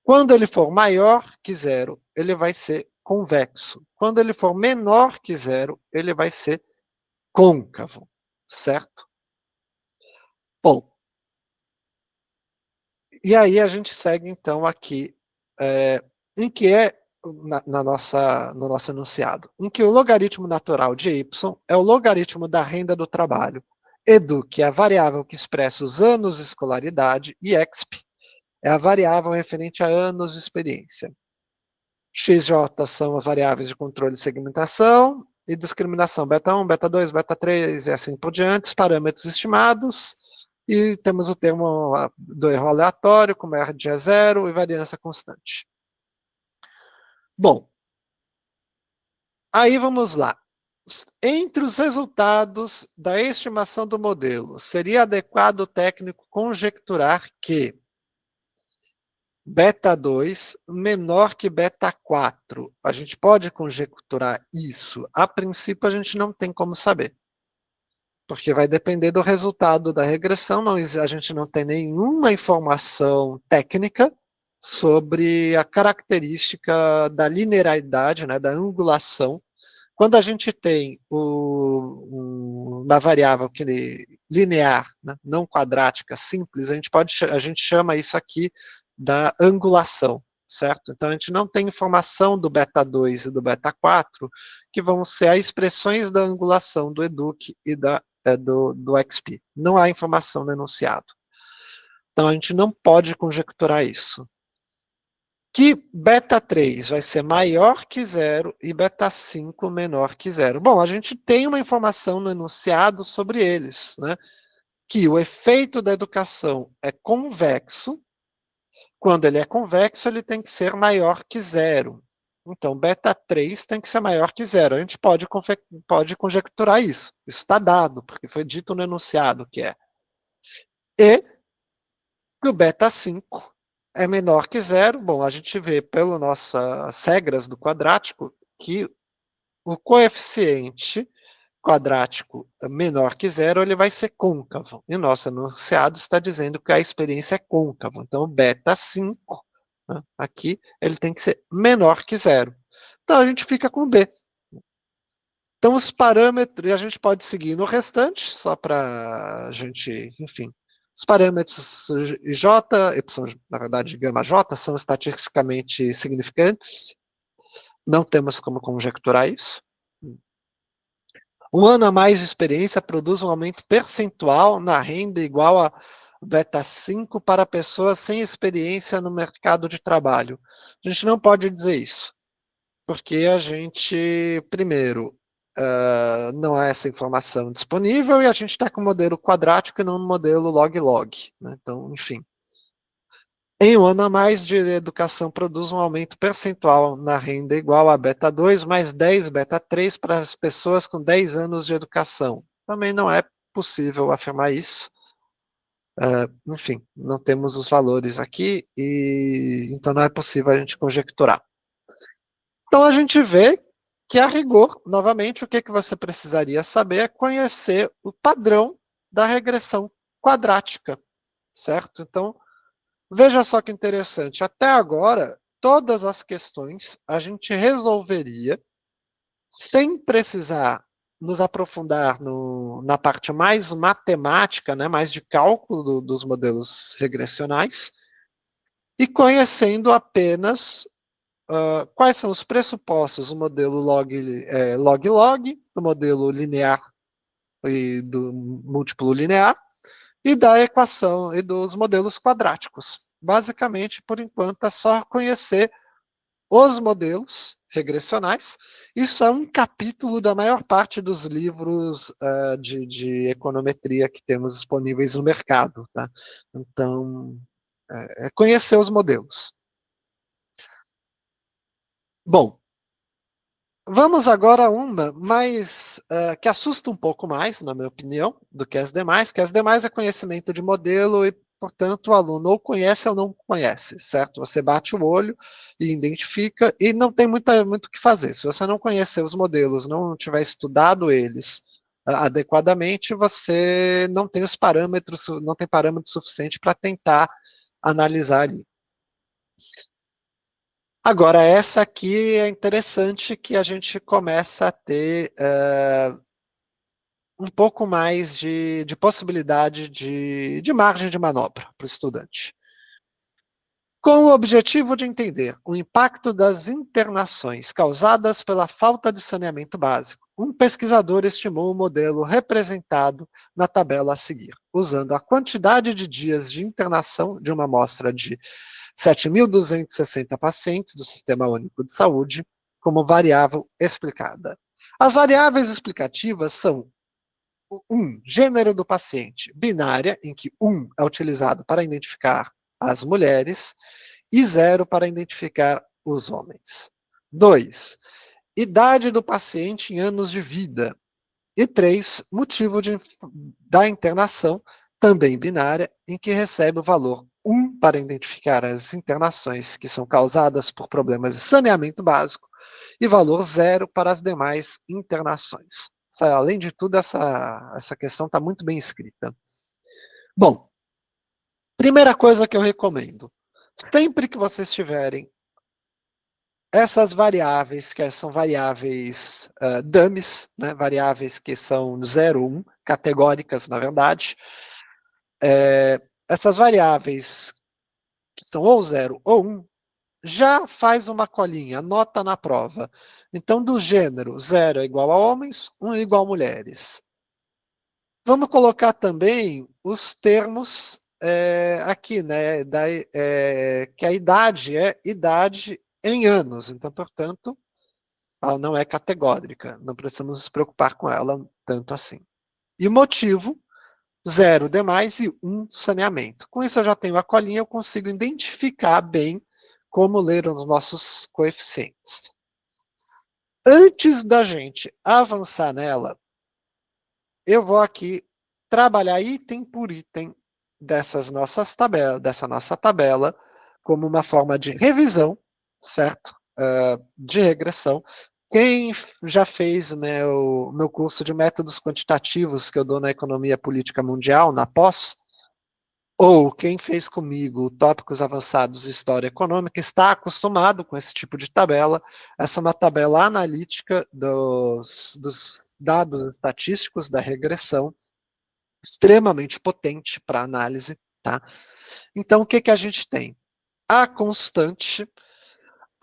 quando ele for maior que zero, ele vai ser convexo. Quando ele for menor que zero, ele vai ser côncavo, certo? Bom, e aí a gente segue então aqui, em que é no nosso enunciado, em que o logaritmo natural de y é o logaritmo da renda do trabalho, edu, que é a variável que expressa os anos de escolaridade, e exp é a variável referente a anos de experiência. XJ são as variáveis de controle de segmentação e discriminação, beta 1, beta 2, beta 3 e assim por diante, os parâmetros estimados, e temos o termo do erro aleatório, como R de zero e variância constante. Bom, aí vamos lá. Entre os resultados da estimação do modelo, seria adequado o técnico conjecturar que beta 2 menor que beta 4. A gente pode conjecturar isso? A princípio, a gente não tem como saber. Porque vai depender do resultado da regressão, a gente não tem nenhuma informação técnica sobre a característica da linearidade, né, da angulação. Quando a gente tem uma variável linear, né, não quadrática, simples, a gente chama isso aqui da angulação, certo? Então a gente não tem informação do beta 2 e do beta 4, que vão ser as expressões da angulação do educ e do XP. Não há informação no enunciado. Então a gente não pode conjecturar isso. Que beta 3 vai ser maior que zero e beta 5 menor que zero. Bom, a gente tem uma informação no enunciado sobre eles, né? Que o efeito da educação é convexo. Quando ele é convexo, ele tem que ser maior que zero. Então, beta 3 tem que ser maior que zero. A gente pode conjecturar isso. Isso está dado, porque foi dito no enunciado que é. E que o beta 5 é menor que zero. Bom, a gente vê pelas nossas regras do quadrático que o coeficiente quadrático menor que zero, ele vai ser côncavo. E o nosso enunciado está dizendo que a experiência é côncava. Então, o beta 5, né, aqui, ele tem que ser menor que zero. Então, a gente fica com B. Então, os parâmetros, a gente pode seguir no restante, só para a gente, enfim. Os parâmetros J, Y, na verdade, gama J, são estatisticamente significantes. Não temos como conjecturar isso. Um ano a mais de experiência produz um aumento percentual na renda igual a beta 5 para pessoas sem experiência no mercado de trabalho. A gente não pode dizer isso, porque a gente, primeiro, não há essa informação disponível e a gente está com o modelo quadrático e não no modelo log-log. Né? Então, enfim. Em um ano a mais de educação produz um aumento percentual na renda igual a beta 2 mais 10 beta 3 para as pessoas com 10 anos de educação. Também não é possível afirmar isso. Enfim, não temos os valores aqui e então não é possível a gente conjecturar. Então a gente vê que a rigor, novamente, o que você precisaria saber é conhecer o padrão da regressão quadrática, certo? Então, veja só que interessante, até agora, todas as questões a gente resolveria sem precisar nos aprofundar na parte mais matemática, né, mais de cálculo dos modelos regressionais, e conhecendo apenas quais são os pressupostos do modelo log-log, do modelo linear e do múltiplo linear, e da equação e dos modelos quadráticos. Basicamente, por enquanto, é só conhecer os modelos regressionais. Isso é um capítulo da maior parte dos livros de econometria que temos disponíveis no mercado. Tá? Então, é conhecer os modelos. Bom, vamos agora a uma que assusta um pouco mais, na minha opinião, do que as demais, que as demais é conhecimento de modelo e, portanto, o aluno ou conhece ou não conhece, certo? Você bate o olho e identifica e não tem muito o que fazer. Se você não conhecer os modelos, não tiver estudado eles adequadamente, você não tem os parâmetros, não tem parâmetro suficiente para tentar analisar ali. Agora, essa aqui é interessante que a gente começa a ter um pouco mais de possibilidade de margem de manobra para o estudante. Com o objetivo de entender o impacto das internações causadas pela falta de saneamento básico, um pesquisador estimou o modelo representado na tabela a seguir, usando a quantidade de dias de internação de uma amostra de 7.260 pacientes do Sistema Único de Saúde como variável explicada. As variáveis explicativas são 1. Gênero do paciente, binária, em que 1 é utilizado para identificar as mulheres e 0 para identificar os homens. 2. Idade do paciente em anos de vida. E 3. Motivo da internação, também binária, em que recebe o valor 1 para identificar as internações que são causadas por problemas de saneamento básico e valor 0 para as demais internações. Além de tudo, essa questão está muito bem escrita. Bom, primeira coisa que eu recomendo, sempre que vocês tiverem essas variáveis, que são variáveis dummies, né, variáveis que são 0, 1, categóricas, na verdade, essas variáveis que são ou 0 ou 1, já faz uma colinha, anota na prova. Então, do gênero, 0 é igual a homens, 1 é igual a mulheres. Vamos colocar também os termos aqui, né, que a idade é idade em anos. Então, portanto, ela não é categórica. Não precisamos nos preocupar com ela tanto assim. E o motivo, 0 demais e 1 saneamento. Com isso, eu já tenho a colinha, eu consigo identificar bem como ler os nossos coeficientes. Antes da gente avançar nela, eu vou aqui trabalhar item por item dessa nossa tabela, como uma forma de revisão, certo? De regressão. Quem já fez meu curso de métodos quantitativos que eu dou na Economia Política Mundial, na pós, ou quem fez comigo tópicos avançados de história econômica, está acostumado com esse tipo de tabela. Essa é uma tabela analítica dos dados estatísticos da regressão, extremamente potente para análise. Tá? Então, o que a gente tem? A constante,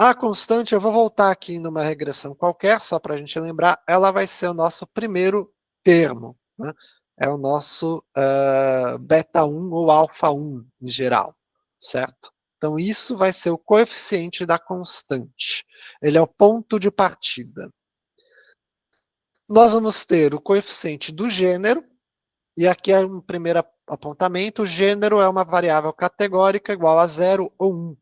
A constante, eu vou voltar aqui numa regressão qualquer, só para a gente lembrar, ela vai ser o nosso primeiro termo, né? É o nosso beta 1 ou alfa 1 em geral, certo? Então isso vai ser o coeficiente da constante. Ele é o ponto de partida. Nós vamos ter o coeficiente do gênero, e aqui é um primeiro apontamento, o gênero é uma variável categórica igual a 0 ou 1.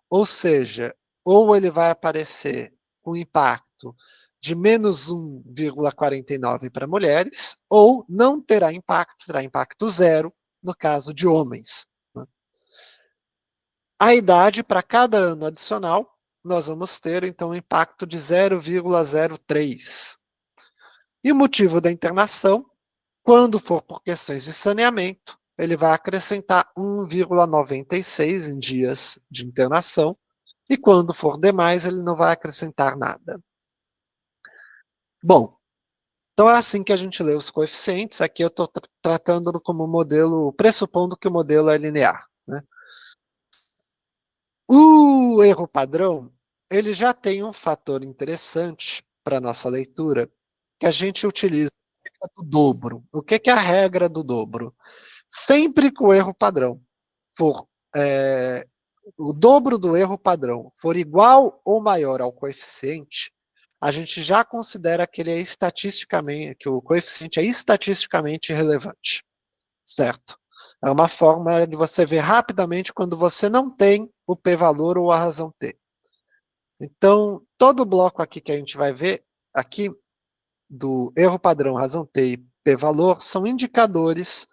Ou seja, ou ele vai aparecer com impacto de menos 1,49 para mulheres, ou não terá impacto zero no caso de homens. A idade para cada ano adicional, nós vamos ter então um impacto de 0,03. E o motivo da internação, quando for por questões de saneamento, ele vai acrescentar 1,96 em dias de internação, e quando for demais, ele não vai acrescentar nada. Bom, então é assim que a gente lê os coeficientes. Aqui eu estou tratando como modelo, pressupondo que o modelo é linear, né? O erro padrão, ele já tem um fator interessante para a nossa leitura, que a gente utiliza a regra do dobro. O que é a regra do dobro? Sempre que o erro padrão for o dobro do erro padrão for igual ou maior ao coeficiente, a gente já considera que ele é estatisticamente, que o coeficiente é estatisticamente relevante, certo? É uma forma de você ver rapidamente quando você não tem o p-valor ou a razão t. Então, todo o bloco aqui que a gente vai ver aqui do erro padrão, razão t e p-valor são indicadores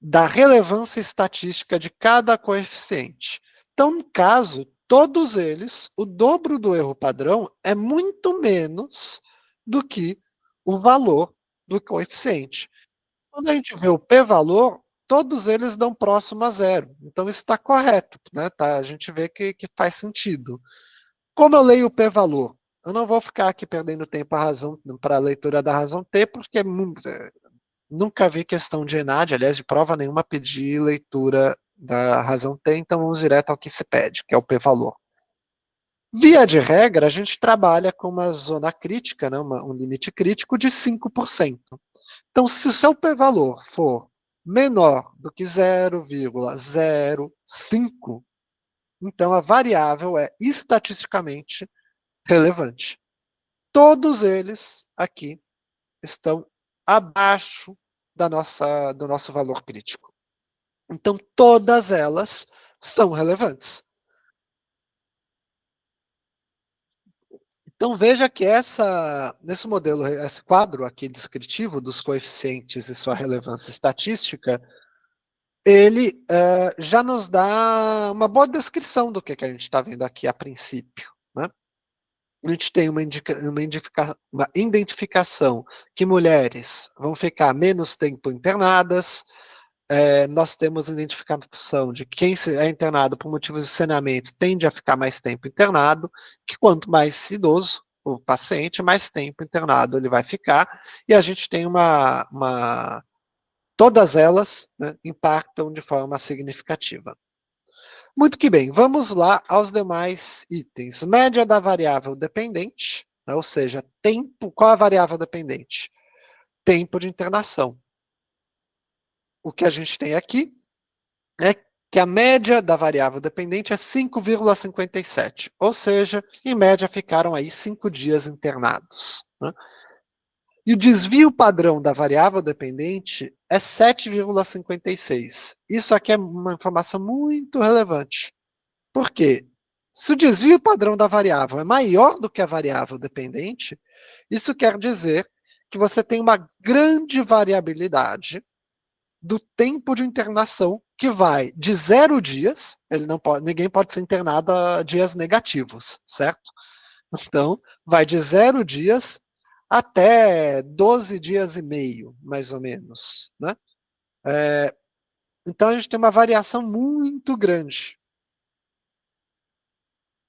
da relevância estatística de cada coeficiente. Então, no caso, todos eles, o dobro do erro padrão é muito menos do que o valor do coeficiente. Quando a gente vê o p-valor, todos eles dão próximo a zero. Então, isso está correto, né? Tá? A gente vê que faz sentido. Como eu leio o p-valor? Eu não vou ficar aqui perdendo tempo para a leitura da razão t, porque nunca vi questão de ENAD, aliás, de prova nenhuma, pedir leitura da razão T, então vamos direto ao que se pede, que é o p-valor. Via de regra, a gente trabalha com uma zona crítica, né, um limite crítico de 5%. Então, se o seu p-valor for menor do que 0,05, então a variável é estatisticamente relevante. Todos eles aqui estão abaixo do nosso valor crítico. Então, todas elas são relevantes. Então, veja que nesse modelo, esse quadro aqui descritivo dos coeficientes e sua relevância estatística, ele já nos dá uma boa descrição do que a gente está vendo aqui a princípio, né? A gente tem uma identificação que mulheres vão ficar menos tempo internadas. Nós temos identificação de quem é internado por motivos de saneamento tende a ficar mais tempo internado, que quanto mais idoso o paciente, mais tempo internado ele vai ficar, e a gente tem todas elas, né, impactam de forma significativa. Muito que bem, vamos lá aos demais itens. Média da variável dependente, né, ou seja, tempo, qual a variável dependente? Tempo de internação. O que a gente tem aqui é que a média da variável dependente é 5,57, ou seja, em média ficaram aí 5 dias internados, né? E o desvio padrão da variável dependente é 7,56. Isso aqui é uma informação muito relevante. Por quê? Se o desvio padrão da variável é maior do que a variável dependente, isso quer dizer que você tem uma grande variabilidade do tempo de internação, que vai de 0 dias, ninguém pode ser internado a dias negativos, certo? Então, vai de 0 dias até 12 dias e meio, mais ou menos, né? Então, a gente tem uma variação muito grande.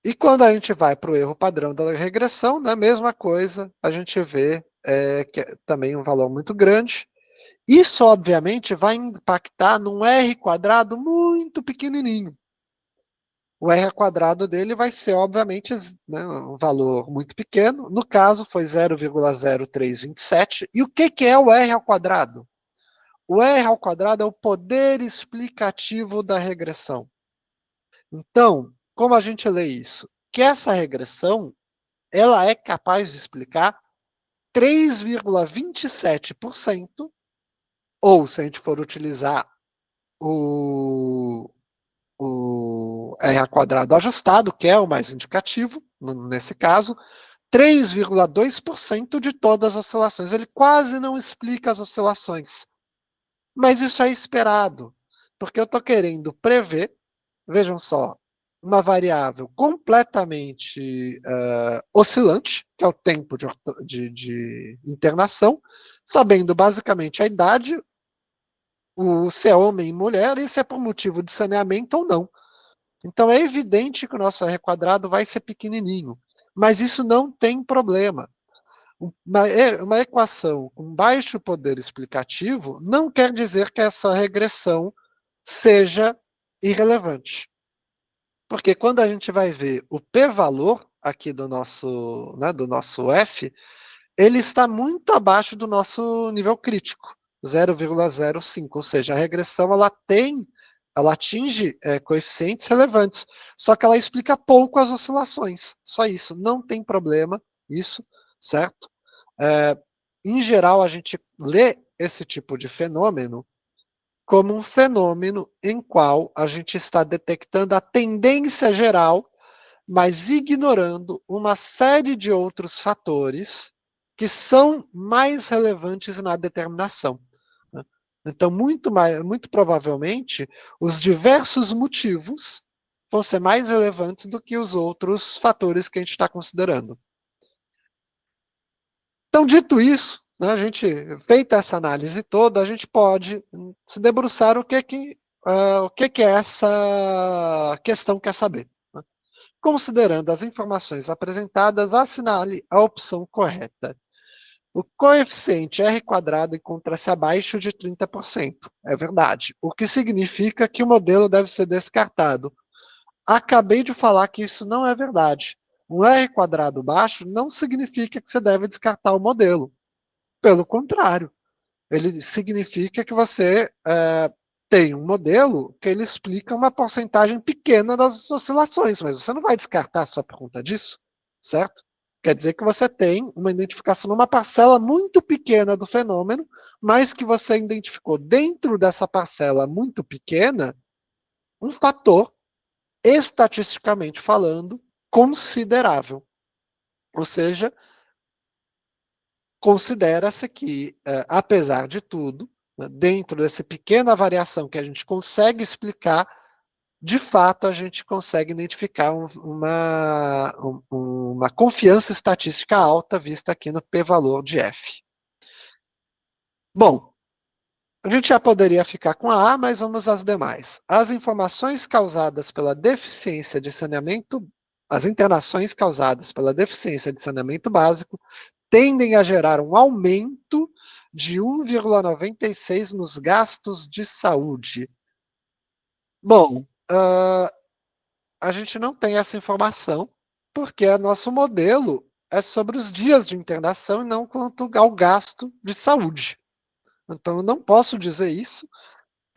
E quando a gente vai para o erro padrão da regressão, na mesma coisa, a gente vê que é também um valor muito grande. Isso, obviamente, vai impactar num R quadrado muito pequenininho. o R ao quadrado dele vai ser, obviamente, né, um valor muito pequeno. No caso, foi 0,0327. E o que é o R ao quadrado? O R ao quadrado é o poder explicativo da regressão. Então, como a gente lê isso? Que essa regressão ela é capaz de explicar 3,27%, ou se a gente for utilizar o R ao quadrado ajustado, que é o mais indicativo, nesse caso, 3,2% de todas as oscilações. Ele quase não explica as oscilações. Mas isso é esperado, porque eu estou querendo prever, vejam só, uma variável completamente oscilante, que é o tempo de internação, sabendo basicamente a idade, se é homem e mulher, e se é por motivo de saneamento ou não. Então é evidente que o nosso R quadrado vai ser pequenininho, mas isso não tem problema. Uma equação com baixo poder explicativo não quer dizer que essa regressão seja irrelevante. Porque quando a gente vai ver o p-valor aqui do nosso f, ele está muito abaixo do nosso nível crítico, 0,05, ou seja, a regressão ela atinge coeficientes relevantes, só que ela explica pouco as oscilações, só isso, não tem problema isso, certo? Em geral, a gente lê esse tipo de fenômeno como um fenômeno em qual a gente está detectando a tendência geral, mas ignorando uma série de outros fatores que são mais relevantes na determinação. Então, muito provavelmente, os diversos motivos vão ser mais relevantes do que os outros fatores que a gente está considerando. Então, dito isso, né, a gente, feita essa análise toda, a gente pode se debruçar o que é essa questão quer saber. Né? Considerando as informações apresentadas, assinale a opção correta. O coeficiente R quadrado encontra-se abaixo de 30%. É verdade. O que significa que o modelo deve ser descartado. Acabei de falar que isso não é verdade. Um R quadrado baixo não significa que você deve descartar o modelo. Pelo contrário, ele significa que você tem um modelo que ele explica uma porcentagem pequena das oscilações, mas você não vai descartar só por conta disso, certo? Quer dizer que você tem uma identificação numa parcela muito pequena do fenômeno, mas que você identificou dentro dessa parcela muito pequena um fator, estatisticamente falando, considerável. Ou seja, considera-se que, apesar de tudo, né, dentro dessa pequena variação que a gente consegue explicar, de fato a gente consegue identificar uma confiança estatística alta vista aqui no p-valor de f. Bom, a gente já poderia ficar com a A, mas vamos às demais. As informações causadas pela deficiência de saneamento, as internações causadas pela deficiência de saneamento básico tendem a gerar um aumento de 1,96 nos gastos de saúde. Bom, a gente não tem essa informação, porque o nosso modelo é sobre os dias de internação e não quanto ao gasto de saúde. Então, eu não posso dizer isso.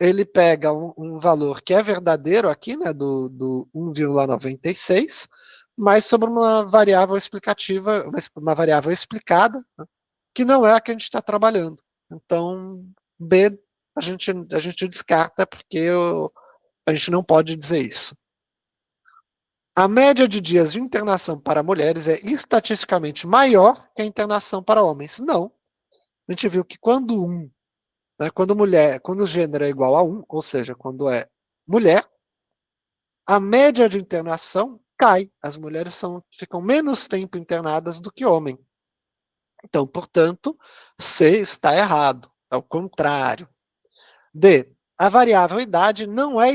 Ele pega um valor que é verdadeiro aqui, né, do 1,96, mas sobre uma variável explicativa, uma variável explicada, né, que não é a que a gente está trabalhando. Então, B, a gente descarta, porque a gente não pode dizer isso. A média de dias de internação para mulheres é estatisticamente maior que a internação para homens. Não. A gente viu que quando quando o gênero é igual a 1, ou seja, quando é mulher, a média de internação cai. As mulheres ficam menos tempo internadas do que homem. Então, portanto, C está errado. É o contrário. D. A variável idade não é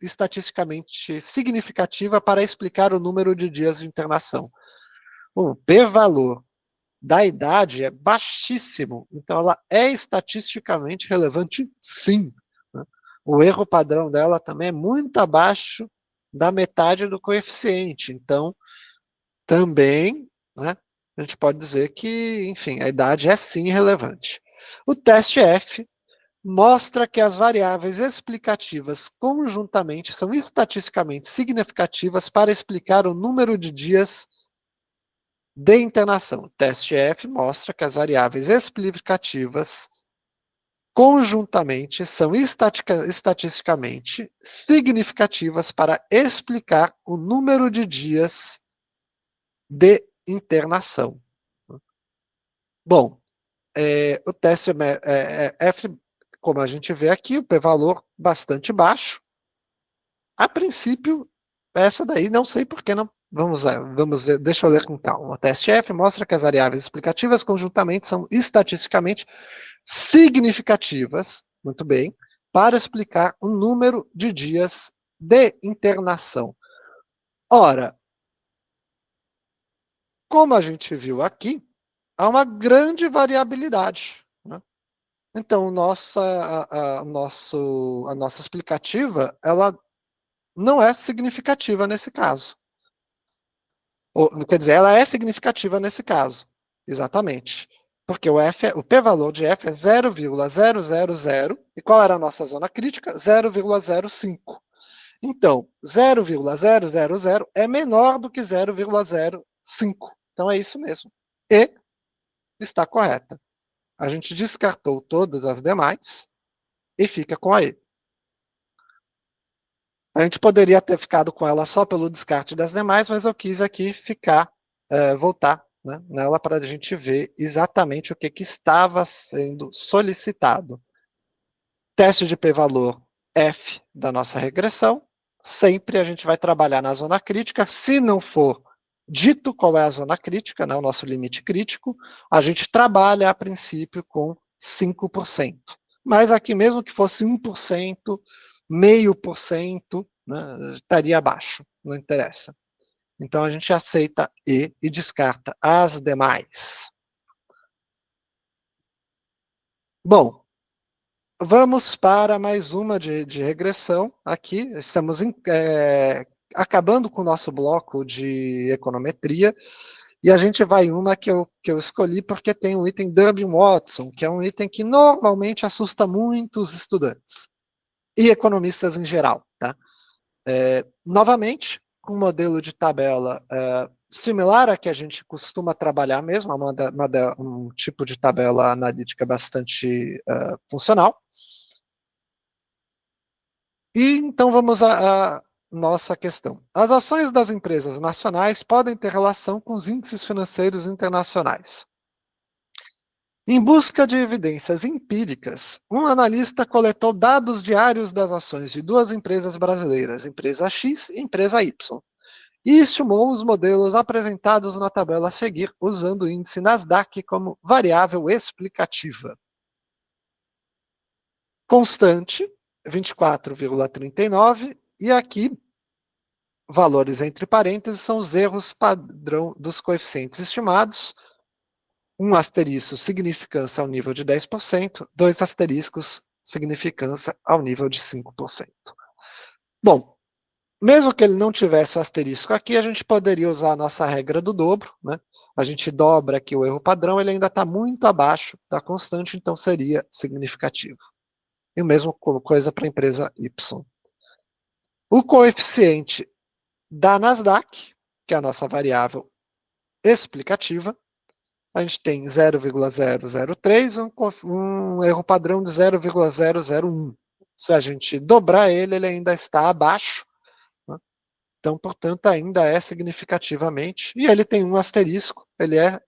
estatisticamente significativa para explicar o número de dias de internação. O p-valor da idade é baixíssimo, então ela é estatisticamente relevante, sim. Né? O erro padrão dela também é muito abaixo da metade do coeficiente. Então, também, né, a gente pode dizer que, enfim, a idade é sim relevante. O teste F mostra que as variáveis explicativas conjuntamente são estatisticamente significativas para explicar o número de dias de internação. O teste F mostra que as variáveis explicativas conjuntamente são estatisticamente significativas para explicar o número de dias de internação. Bom, o teste F, como a gente vê aqui, o p-valor bastante baixo. A princípio, essa daí não sei por que não. Vamos ver, deixa eu ler com calma. O teste F mostra que as variáveis explicativas conjuntamente são estatisticamente significativas, muito bem, para explicar o número de dias de internação. Ora, como a gente viu aqui, há uma grande variabilidade, né? Então, a nossa explicativa, ela não é significativa nesse caso. Quer dizer, ela é significativa nesse caso, exatamente. Porque o p-valor de f é 0,000, e qual era a nossa zona crítica? 0,05. Então, 0,000 é menor do que 0,05. Então, é isso mesmo. E está correta. A gente descartou todas as demais e fica com a E. A gente poderia ter ficado com ela só pelo descarte das demais, mas eu quis aqui voltar, né, nela para a gente ver exatamente o que estava sendo solicitado. Teste de p-valor F da nossa regressão. Sempre a gente vai trabalhar na zona crítica. Se não for dito qual é a zona crítica, né, o nosso limite crítico, a gente trabalha a princípio com 5%. Mas aqui mesmo que fosse 1%, 0,5%, né, estaria abaixo, não interessa. Então a gente aceita e descarta as demais. Bom, vamos para mais uma de regressão aqui. Estamos acabando com o nosso bloco de econometria. E a gente vai em uma que eu escolhi porque tem o item Durbin-Watson, que é um item que normalmente assusta muito os estudantes e economistas em geral. Tá? Novamente, com um modelo de tabela similar a que a gente costuma trabalhar mesmo, um tipo de tabela analítica bastante funcional. E então vamos à nossa questão. As ações das empresas nacionais podem ter relação com os índices financeiros internacionais. Em busca de evidências empíricas, um analista coletou dados diários das ações de duas empresas brasileiras, empresa X e empresa Y, e estimou os modelos apresentados na tabela a seguir, usando o índice Nasdaq como variável explicativa. Constante, 24,39, e aqui, valores entre parênteses, são os erros padrão dos coeficientes estimados, um asterisco, significância ao nível de 10%, dois asteriscos, significância ao nível de 5%. Bom, mesmo que ele não tivesse o asterisco aqui, a gente poderia usar a nossa regra do dobro, né? A gente dobra aqui o erro padrão, ele ainda está muito abaixo da constante, então seria significativo. E o mesmo coisa para a empresa Y. O coeficiente da Nasdaq, que é a nossa variável explicativa, a gente tem 0,003, um erro padrão de 0,001. Se a gente dobrar ele, ele ainda está abaixo. Né? Então, portanto, ainda é significativamente. E ele tem um asterisco, ele é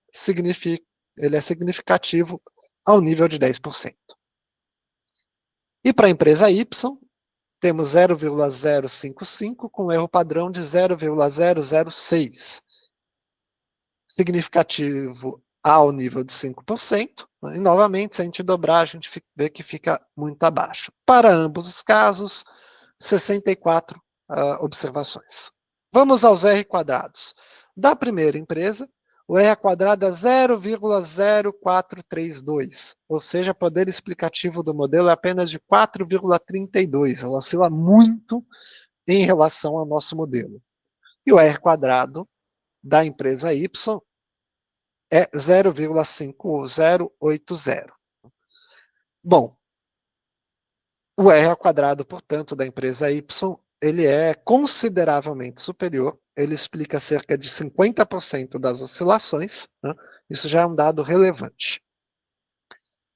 significativo ao nível de 10%. E para a empresa Y, temos 0,055 com erro padrão de 0,006. Significativo ao nível de 5%, e novamente, se a gente dobrar, a gente vê que fica muito abaixo. Para ambos os casos, 64 observações. Vamos aos R quadrados. Da primeira empresa, o R quadrado é 0,0432, ou seja, o poder explicativo do modelo é apenas de 4,32. Ela oscila muito em relação ao nosso modelo. E o R² da empresa Y é 0,5080. Bom, o R², portanto, da empresa Y, ele é consideravelmente superior, ele explica cerca de 50% das oscilações, né? Isso já é um dado relevante.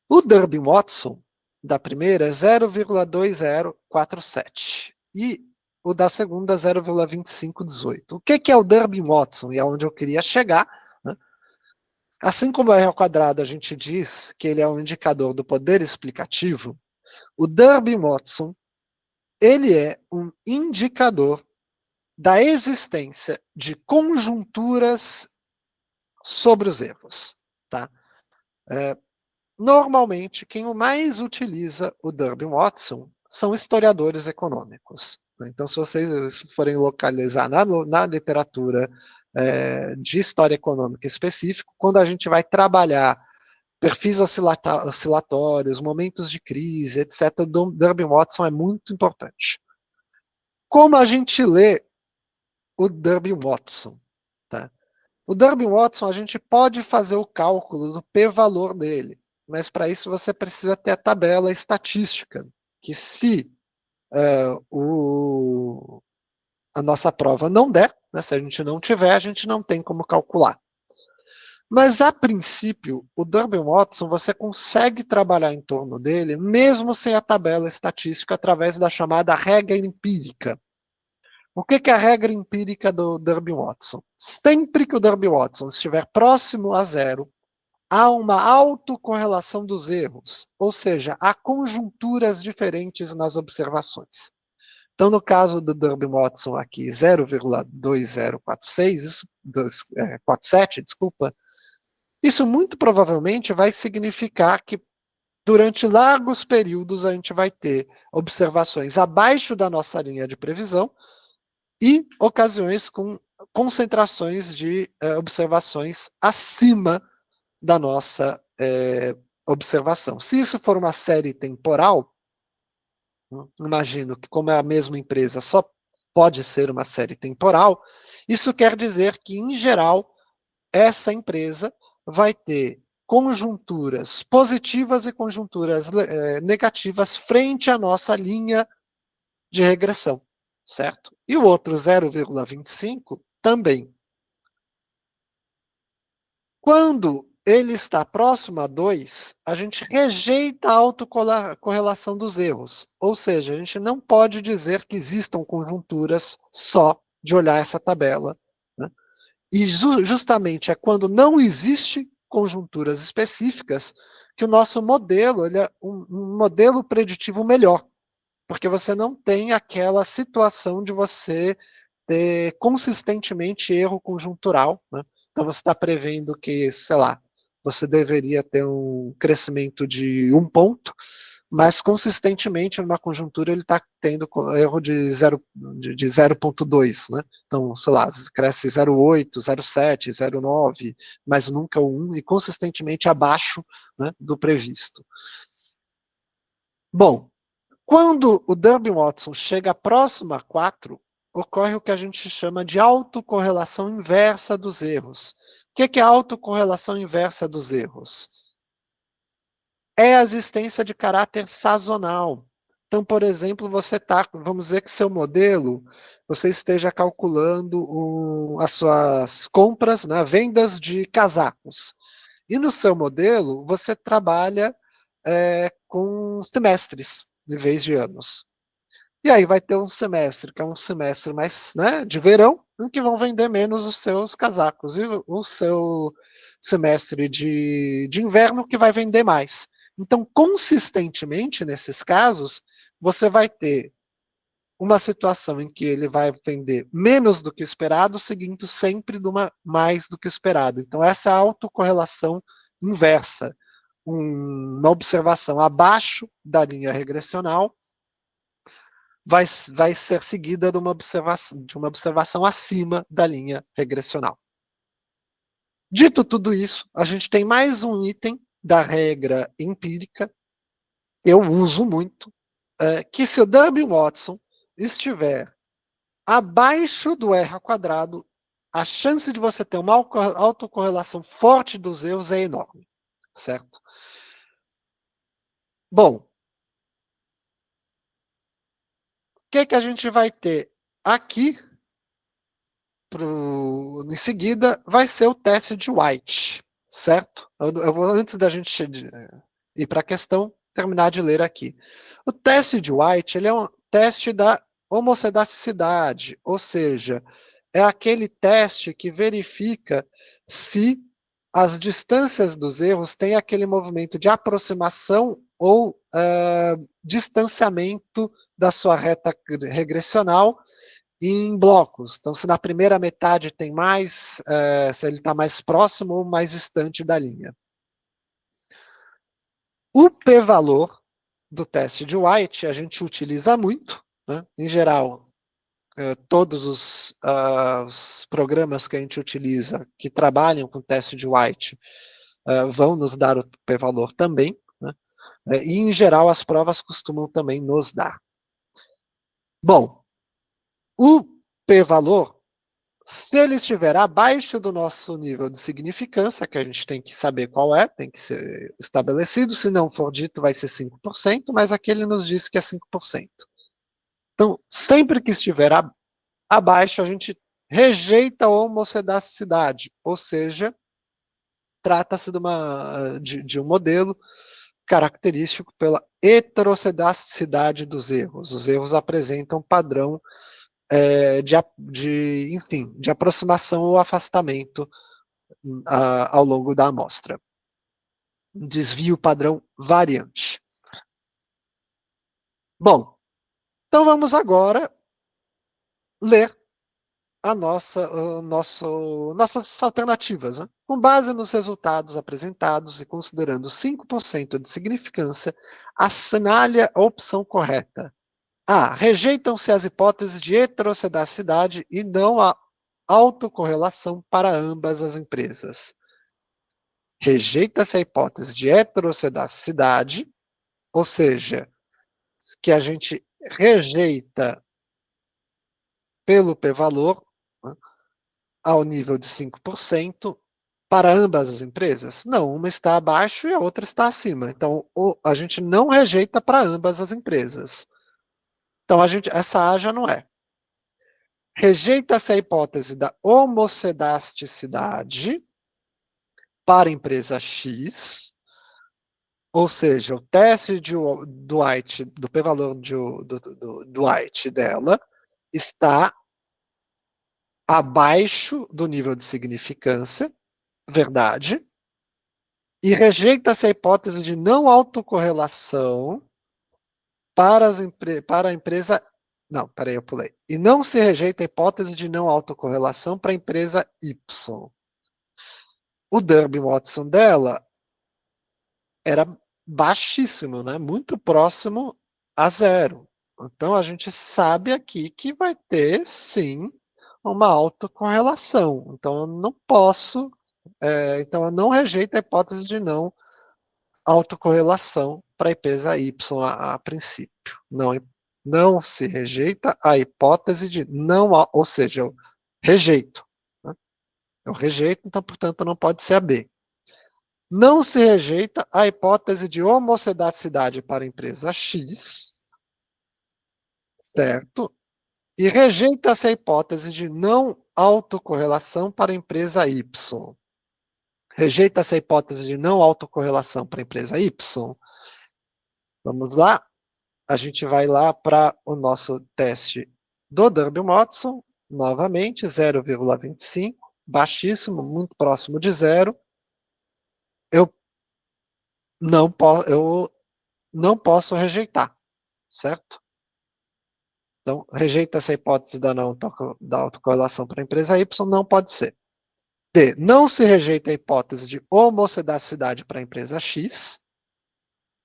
O Durbin-Watson da primeira é 0,2047 e o da segunda 0,2518. O que é o Durbin-Watson? E é onde eu queria chegar, né? Assim como o R² a gente diz que ele é um indicador do poder explicativo, o Durbin-Watson ele é um indicador da existência de conjunturas sobre os erros. Tá? Normalmente, quem mais utiliza o Durbin-Watson são historiadores econômicos. Então, se vocês forem localizar na literatura de história econômica específico, quando a gente vai trabalhar perfis oscilatórios, momentos de crise, etc., o Durbin-Watson é muito importante. Como a gente lê o Durbin-Watson? Tá? O Durbin-Watson, a gente pode fazer o cálculo do p-valor dele, mas para isso você precisa ter a tabela estatística, que se a nossa prova não der, né, se a gente não tiver, a gente não tem como calcular. Mas, a princípio, o Durbin-Watson, você consegue trabalhar em torno dele, mesmo sem a tabela estatística, através da chamada regra empírica. O que é a regra empírica do Durbin-Watson? Sempre que o Durbin-Watson estiver próximo a zero, há uma autocorrelação dos erros, ou seja, há conjunturas diferentes nas observações. Então, no caso do Durbin-Watson aqui, 0,2047, isso muito provavelmente vai significar que durante largos períodos a gente vai ter observações abaixo da nossa linha de previsão e ocasiões com concentrações de observações acima da nossa observação. Se isso for uma série temporal, imagino que como é a mesma empresa, só pode ser uma série temporal, isso quer dizer que, em geral, essa empresa vai ter conjunturas positivas e conjunturas negativas frente à nossa linha de regressão, certo? E o outro 0,25 também. Quando ele está próximo a 2, a gente rejeita a autocorrelação dos erros. Ou seja, a gente não pode dizer que existam conjunturas só de olhar essa tabela. Né? E justamente é quando não existe conjunturas específicas que o nosso modelo ele é um modelo preditivo melhor. Porque você não tem aquela situação de você ter consistentemente erro conjuntural. Né? Então você está prevendo que, sei lá, você deveria ter um crescimento de 1 ponto, mas consistentemente numa conjuntura ele está tendo erro de 0,2, né? Então, sei lá, cresce 0,8, 0,7, 0,9, mas nunca o 1 e consistentemente abaixo, né, do previsto. Bom, quando o Durbin-Watson chega próximo a 4, ocorre o que a gente chama de autocorrelação inversa dos erros. O que é a autocorrelação inversa dos erros? É a existência de caráter sazonal. Então, por exemplo, você está, vamos dizer que seu modelo, você esteja calculando as suas compras, né, vendas de casacos. E no seu modelo, você trabalha com semestres, em vez de anos. E aí vai ter um semestre, que é um semestre mais, né, de verão, em que vão vender menos os seus casacos. E o seu semestre de inverno, que vai vender mais. Então, consistentemente, nesses casos, você vai ter uma situação em que ele vai vender menos do que esperado, seguindo sempre de uma mais do que esperado. Então, essa é a autocorrelação inversa. Uma observação abaixo da linha regressional vai ser seguida de uma observação acima da linha regressional. Dito tudo isso, a gente tem mais um item da regra empírica, eu uso muito, que se o Durbin-Watson estiver abaixo do R², a chance de você ter uma autocorrelação forte dos erros é enorme, certo? Bom, o que a gente vai ter aqui, em seguida, vai ser o teste de White, certo? Eu vou, antes da gente ir para a questão, terminar de ler aqui. O teste de White, ele é um teste da homocedasticidade, ou seja, é aquele teste que verifica se as distâncias dos erros têm aquele movimento de aproximação ou distanciamento da sua reta regressional em blocos. Então, se na primeira metade tem mais, se ele está mais próximo ou mais distante da linha. O p-valor do teste de White a gente utiliza muito, né? Em geral, todos os programas que a gente utiliza que trabalham com teste de White vão nos dar o p-valor também, né? E em geral as provas costumam também nos dar. Bom, o p-valor, se ele estiver abaixo do nosso nível de significância, que a gente tem que saber qual é, tem que ser estabelecido, se não for dito vai ser 5%, mas aqui ele nos diz que é 5%. Então, sempre que estiver abaixo, a gente rejeita a homocedasticidade, ou seja, trata-se de um modelo característico pela heterocedasticidade dos erros. Os erros apresentam padrão enfim, de aproximação ou afastamento ao longo da amostra. Desvio padrão variante. Bom, então vamos agora ler nossas alternativas. Né? Com base nos resultados apresentados e considerando 5% de significância, assinale a opção correta. A. Rejeitam-se as hipóteses de heterocedasticidade e não a autocorrelação para ambas as empresas. Rejeita-se a hipótese de heterocedasticidade, ou seja, que a gente rejeita pelo p-valor, né, ao nível de 5%, para ambas as empresas? Não, uma está abaixo e a outra está acima. Então, a gente não rejeita para ambas as empresas. Então, essa A já não é. Rejeita-se a hipótese da homocedasticidade para a empresa X, ou seja, o teste do White, do p-valor do White dela, está abaixo do nível de significância, verdade, e rejeita-se a hipótese de não autocorrelação para a empresa. Não, peraí, eu pulei. E não se rejeita a hipótese de não autocorrelação para a empresa Y. O Durbin-Watson dela era baixíssimo, né? Muito próximo a zero. Então, a gente sabe aqui que vai ter, sim, uma autocorrelação. Então, eu não posso, então eu não rejeito a hipótese de não autocorrelação para a empresa Y a princípio. Não se rejeita a hipótese de não, ou seja, eu rejeito. Né? Eu rejeito, então, portanto, não pode ser a B. Não se rejeita a hipótese de homocedaticidade para a empresa X, certo? E rejeita-se a hipótese de não autocorrelação para a empresa Y. Rejeita-se a hipótese de não autocorrelação para a empresa Y. Vamos lá? A gente vai lá para o nosso teste do Durbin-Watson, novamente, 0,25, baixíssimo, muito próximo de zero. Eu não posso rejeitar, certo? Então, rejeita essa hipótese da autocorrelação para a empresa Y, não pode ser. D. Não se rejeita a hipótese de homocedasticidade para a empresa X.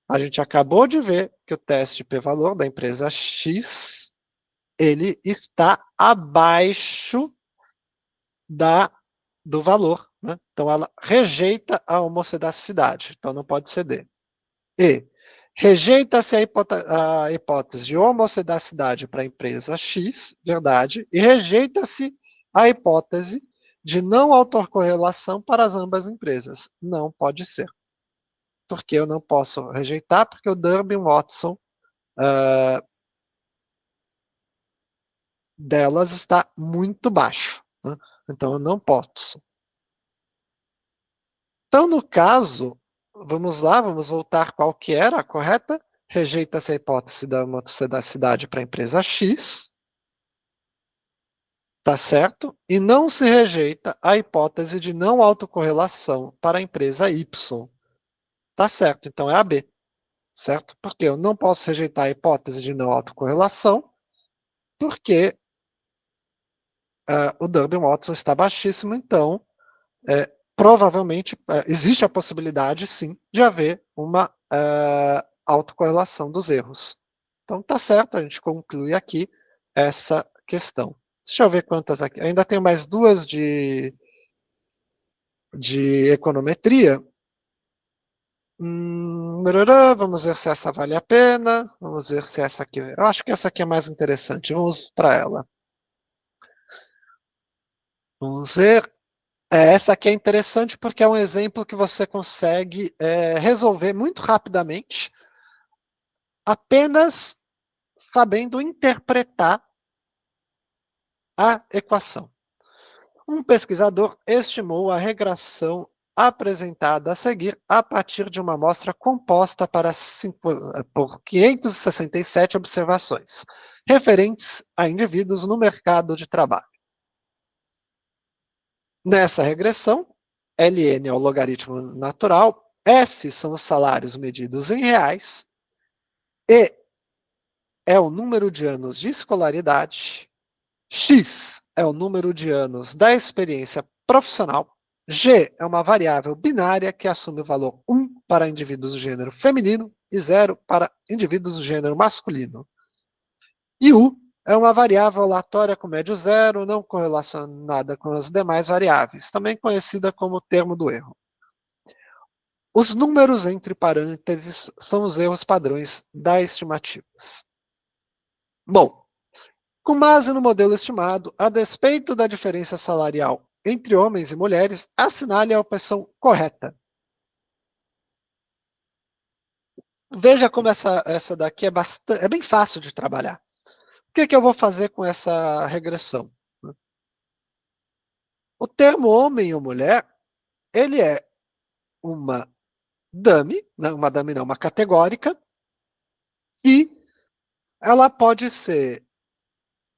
A gente acabou de ver que o teste p-valor da empresa X, ele está abaixo do valor. Né? Então, ela rejeita a homocedasticidade. Então, não pode ser D. E. Rejeita-se a hipótese de homocedacidade para a empresa X, verdade, e rejeita-se a hipótese de não autocorrelação para as ambas empresas. Não pode ser. Porque eu não posso rejeitar, porque o Durbin-Watson delas está muito baixo. Né? Então eu não posso. Então, no caso, vamos lá, vamos voltar qual que era a correta. Rejeita-se a hipótese da homocedacidade para a empresa X, tá certo? E não se rejeita a hipótese de não autocorrelação para a empresa Y. Tá certo, então é a B, certo? Porque eu não posso rejeitar a hipótese de não autocorrelação, porque o Durbin-Watson está baixíssimo, então provavelmente existe a possibilidade, sim, de haver uma autocorrelação dos erros. Então tá certo, a gente conclui aqui essa questão. Deixa eu ver quantas aqui. Ainda tenho mais duas de econometria. Vamos ver se essa vale a pena. Vamos ver se essa aqui. Eu acho que essa aqui é mais interessante. Vamos para ela. Vamos ver. Essa aqui é interessante porque é um exemplo que você consegue resolver muito rapidamente, apenas sabendo interpretar a equação. Um pesquisador estimou a regressão apresentada a seguir a partir de uma amostra composta por 567 observações, referentes a indivíduos no mercado de trabalho. Nessa regressão, ln é o logaritmo natural, S são os salários medidos em reais, E é o número de anos de escolaridade, X é o número de anos da experiência profissional, G é uma variável binária que assume o valor 1 para indivíduos do gênero feminino e 0 para indivíduos do gênero masculino. E U é uma variável aleatória com médio zero, não correlacionada com as demais variáveis, também conhecida como termo do erro. Os números entre parênteses são os erros padrões das estimativas. Bom, com base no modelo estimado, a despeito da diferença salarial entre homens e mulheres, assinale a opção correta. Veja como essa daqui é bem fácil de trabalhar. O que eu vou fazer com essa regressão? O termo homem ou mulher, ele é uma dummy, uma categórica, e ela pode ser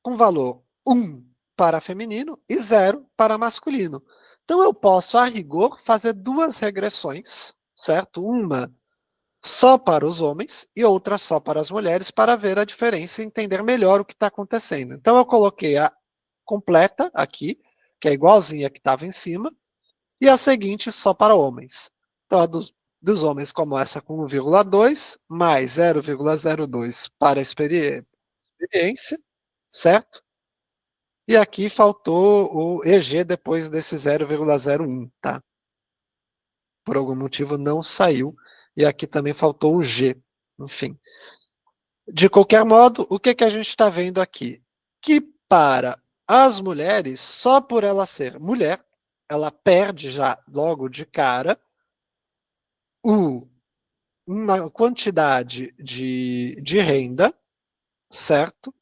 com valor 1 para feminino e 0 para masculino. Então eu posso, a rigor, fazer duas regressões, certo? Uma só para os homens e outra só para as mulheres, para ver a diferença e entender melhor o que está acontecendo. Então eu coloquei a completa aqui, que é igualzinha a que estava em cima, e a seguinte só para homens. Então a dos homens começa com 1,2 mais 0,02 para a experiência, certo? E aqui faltou o EG depois desse 0,01, tá? Por algum motivo não saiu. E aqui também faltou o G. Enfim. De qualquer modo, o que a gente está vendo aqui? Que para as mulheres, só por ela ser mulher, ela perde já logo de cara uma quantidade de renda, certo?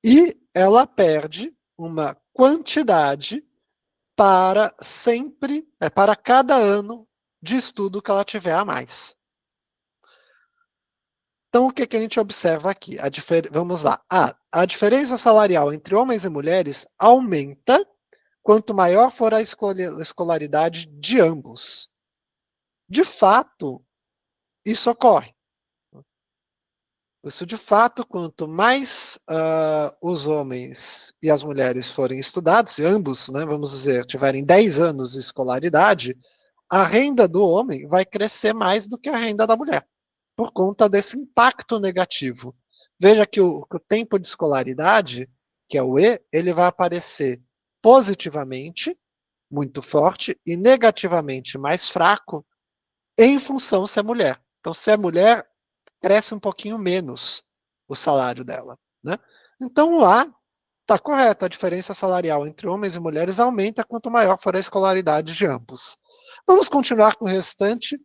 E ela perde uma quantidade para sempre, para cada ano de estudo que ela tiver a mais. Então, o que a gente observa aqui? Vamos lá. A diferença salarial entre homens e mulheres aumenta quanto maior for a escolaridade de ambos. De fato, isso ocorre. Isso, de fato, quanto mais os homens e as mulheres forem estudados, se ambos, né, vamos dizer, tiverem 10 anos de escolaridade, a renda do homem vai crescer mais do que a renda da mulher, por conta desse impacto negativo. Veja que o tempo de escolaridade, que é o E, ele vai aparecer positivamente, muito forte, e negativamente mais fraco, em função se é mulher. Então, se é mulher, cresce um pouquinho menos o salário dela, né? Então lá está correto, a diferença salarial entre homens e mulheres aumenta quanto maior for a escolaridade de ambos. Vamos continuar com o restante,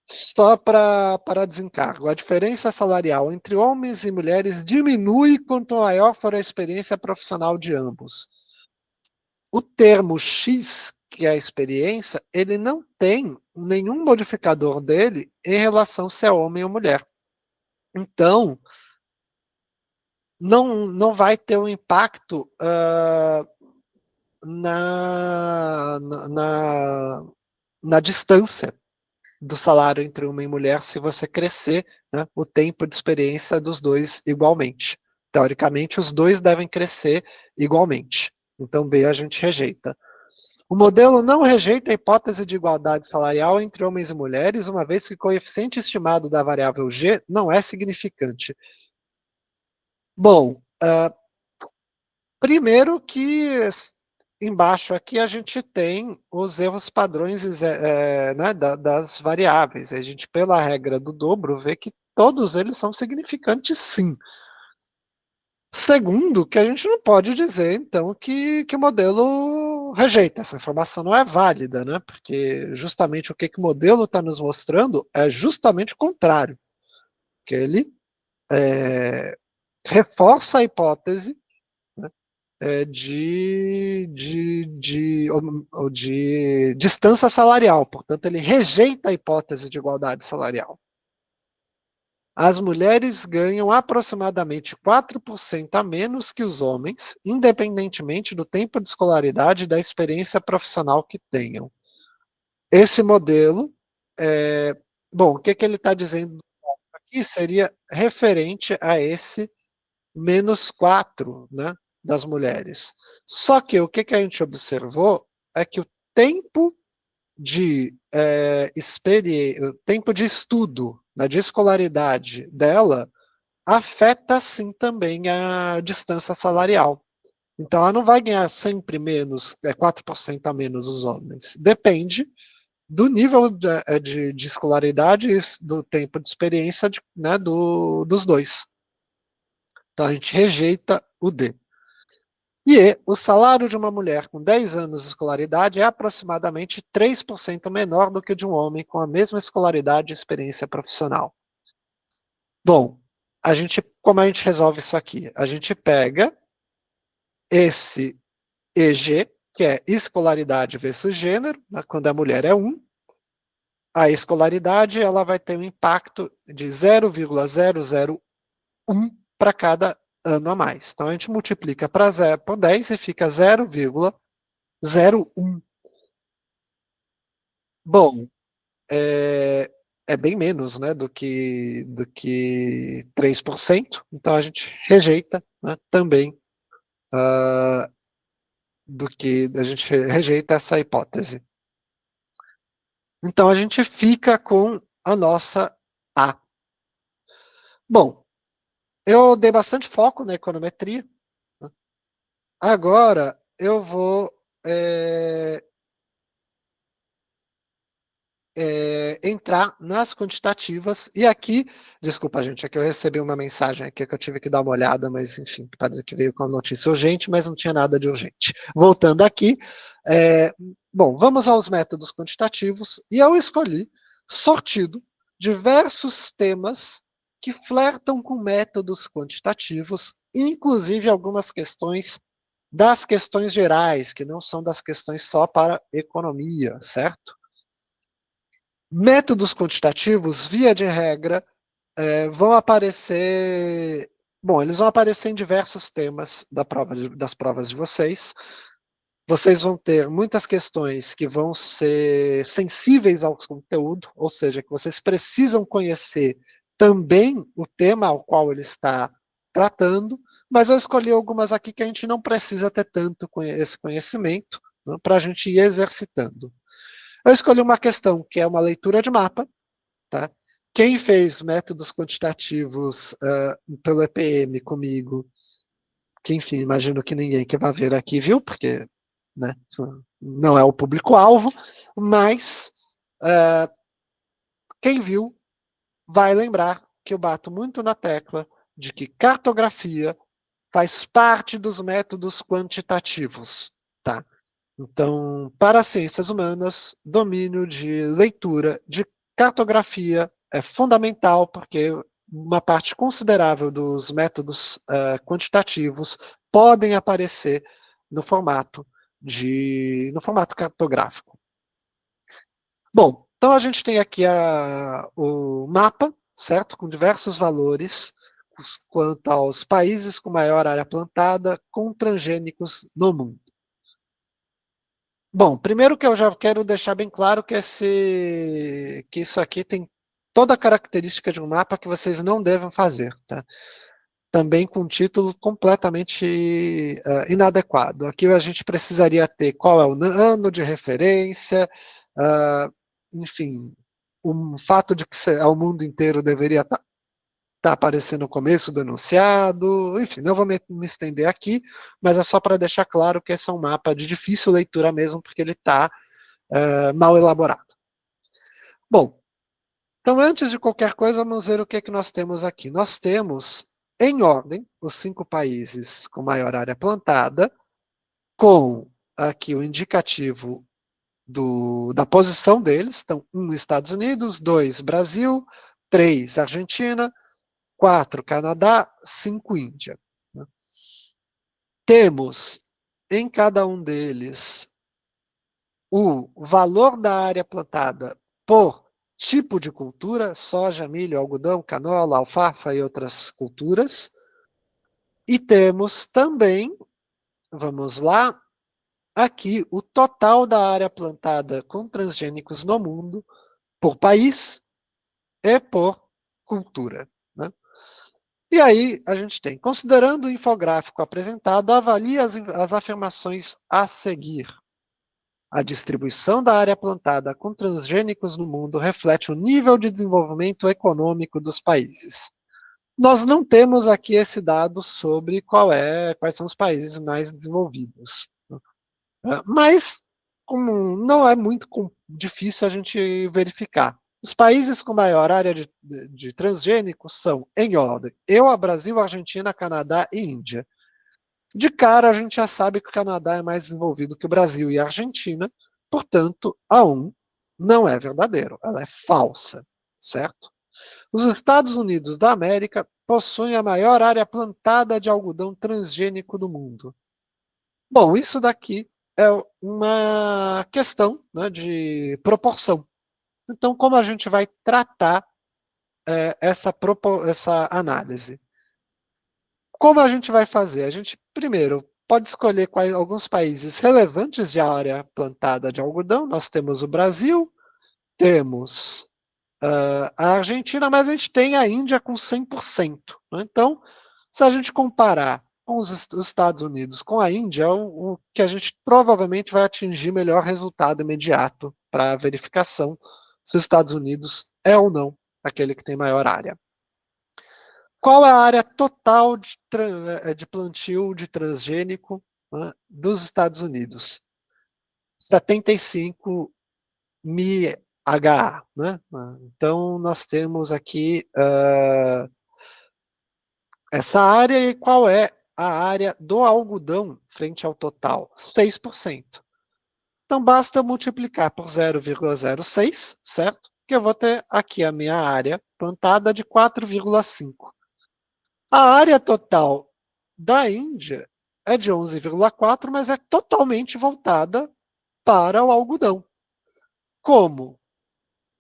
só para desencargo. A diferença salarial entre homens e mulheres diminui quanto maior for a experiência profissional de ambos. O termo X, que é a experiência, ele não tem nenhum modificador dele em relação se é homem ou mulher. Então, não vai ter um impacto na distância do salário entre uma e mulher se você crescer, né, o tempo de experiência dos dois igualmente. Teoricamente, os dois devem crescer igualmente. Então, B a gente rejeita. O modelo não rejeita a hipótese de igualdade salarial entre homens e mulheres, uma vez que o coeficiente estimado da variável G não é significante. Bom, primeiro que embaixo aqui a gente tem os erros padrões né, das variáveis. A gente, pela regra do dobro, vê que todos eles são significantes, sim. Segundo, que a gente não pode dizer, então, que o modelo rejeita. Essa informação não é válida, né? Porque justamente o que o modelo está nos mostrando é justamente o contrário. Que ele reforça a hipótese, né, de distância salarial. Portanto, ele rejeita a hipótese de igualdade salarial. As mulheres ganham aproximadamente 4% a menos que os homens, independentemente do tempo de escolaridade e da experiência profissional que tenham. Esse modelo, bom, o que ele está dizendo aqui seria referente a esse menos 4, né, das mulheres. Só que o que a gente observou é que o tempo de tempo de estudo, né, de escolaridade dela afeta sim também a distância salarial. Então ela não vai ganhar sempre menos, 4% a menos os homens. Depende do nível de escolaridade e do tempo de experiência né, dos dois. Então a gente rejeita o D. E o salário de uma mulher com 10 anos de escolaridade é aproximadamente 3% menor do que o de um homem com a mesma escolaridade e experiência profissional. Bom, como a gente resolve isso aqui? A gente pega esse EG, que é escolaridade versus gênero, né, quando a mulher é 1, a escolaridade ela vai ter um impacto de 0,001 para cada ano a mais. Então, a gente multiplica por 10 e fica 0,01. Bom, é bem menos, né, do que 3%, então a gente rejeita, né, também a gente rejeita essa hipótese. Então a gente fica com a nossa A. Bom, eu dei bastante foco na econometria. Agora eu vou entrar nas quantitativas. E aqui, desculpa, gente, é que eu recebi uma mensagem aqui que eu tive que dar uma olhada, mas enfim, parece que veio com a notícia urgente, mas não tinha nada de urgente. Voltando aqui, bom, vamos aos métodos quantitativos, e eu escolhi, sortido, diversos temas que flertam com métodos quantitativos, inclusive algumas questões das questões gerais, que não são das questões só para economia, certo? Métodos quantitativos, via de regra, vão aparecer. Bom, eles vão aparecer em diversos temas das provas de vocês. Vocês vão ter muitas questões que vão ser sensíveis ao conteúdo, ou seja, que vocês precisam conhecer também o tema ao qual ele está tratando, mas eu escolhi algumas aqui que a gente não precisa ter tanto esse conhecimento, né, para a gente ir exercitando. Eu escolhi uma questão que é uma leitura de mapa. Tá? Quem fez métodos quantitativos pelo EPM comigo, que enfim, imagino que ninguém que vai ver aqui viu, porque, né, não é o público-alvo, mas quem viu vai lembrar que eu bato muito na tecla de que cartografia faz parte dos métodos quantitativos, tá? Então, para as ciências humanas, domínio de leitura de cartografia é fundamental, porque uma parte considerável dos métodos quantitativos podem aparecer no formato cartográfico. Bom, então a gente tem aqui o mapa, certo? Com diversos valores quanto aos países com maior área plantada com transgênicos no mundo. Bom, primeiro que eu já quero deixar bem claro que isso aqui tem toda a característica de um mapa que vocês não devem fazer, tá? Também com um título completamente inadequado. Aqui a gente precisaria ter qual é o ano de referência, enfim, o fato de que o mundo inteiro deveria estar aparecendo no começo do enunciado, enfim, não vou me estender aqui, mas é só para deixar claro que esse é um mapa de difícil leitura mesmo, porque ele está mal elaborado. Bom, então antes de qualquer coisa, vamos ver o que nós temos aqui. Nós temos, em ordem, os 5 países com maior área plantada, com aqui o indicativo da posição deles. Então, 1, Estados Unidos, 2, Brasil, 3, Argentina, 4, Canadá, 5, Índia. Temos em cada um deles o valor da área plantada por tipo de cultura, soja, milho, algodão, canola, alfafa e outras culturas. E temos também, vamos lá, aqui o total da área plantada com transgênicos no mundo, por país e por cultura, né? E aí a gente tem, considerando o infográfico apresentado, avalie as afirmações a seguir. A distribuição da área plantada com transgênicos no mundo reflete o nível de desenvolvimento econômico dos países. Nós não temos aqui esse dado sobre quais são os países mais desenvolvidos. Mas, como não é muito difícil a gente verificar. Os países com maior área de transgênicos são, em ordem, Brasil, Argentina, Canadá e Índia. De cara, a gente já sabe que o Canadá é mais desenvolvido que o Brasil e a Argentina, portanto, a 1 não é verdadeiro, ela é falsa, certo? Os Estados Unidos da América possuem a maior área plantada de algodão transgênico do mundo. Bom, isso daqui é uma questão, né, de proporção. Então, como a gente vai tratar essa análise? Como a gente vai fazer? A gente, primeiro, pode escolher alguns países relevantes de área plantada de algodão. Nós temos o Brasil, temos a Argentina, mas a gente tem a Índia com 100%. Né? Então, se a gente comparar com os Estados Unidos com a Índia, o que a gente provavelmente vai atingir melhor resultado imediato para a verificação se os Estados Unidos é ou não aquele que tem maior área. Qual é a área total de plantio de transgênico, né, dos Estados Unidos? 75 MHA. Né? Então, nós temos aqui essa área, e qual é a área do algodão frente ao total? 6%. Então, basta multiplicar por 0,06, certo? Que eu vou ter aqui a minha área plantada de 4,5. A área total da Índia é de 11,4, mas é totalmente voltada para o algodão. Como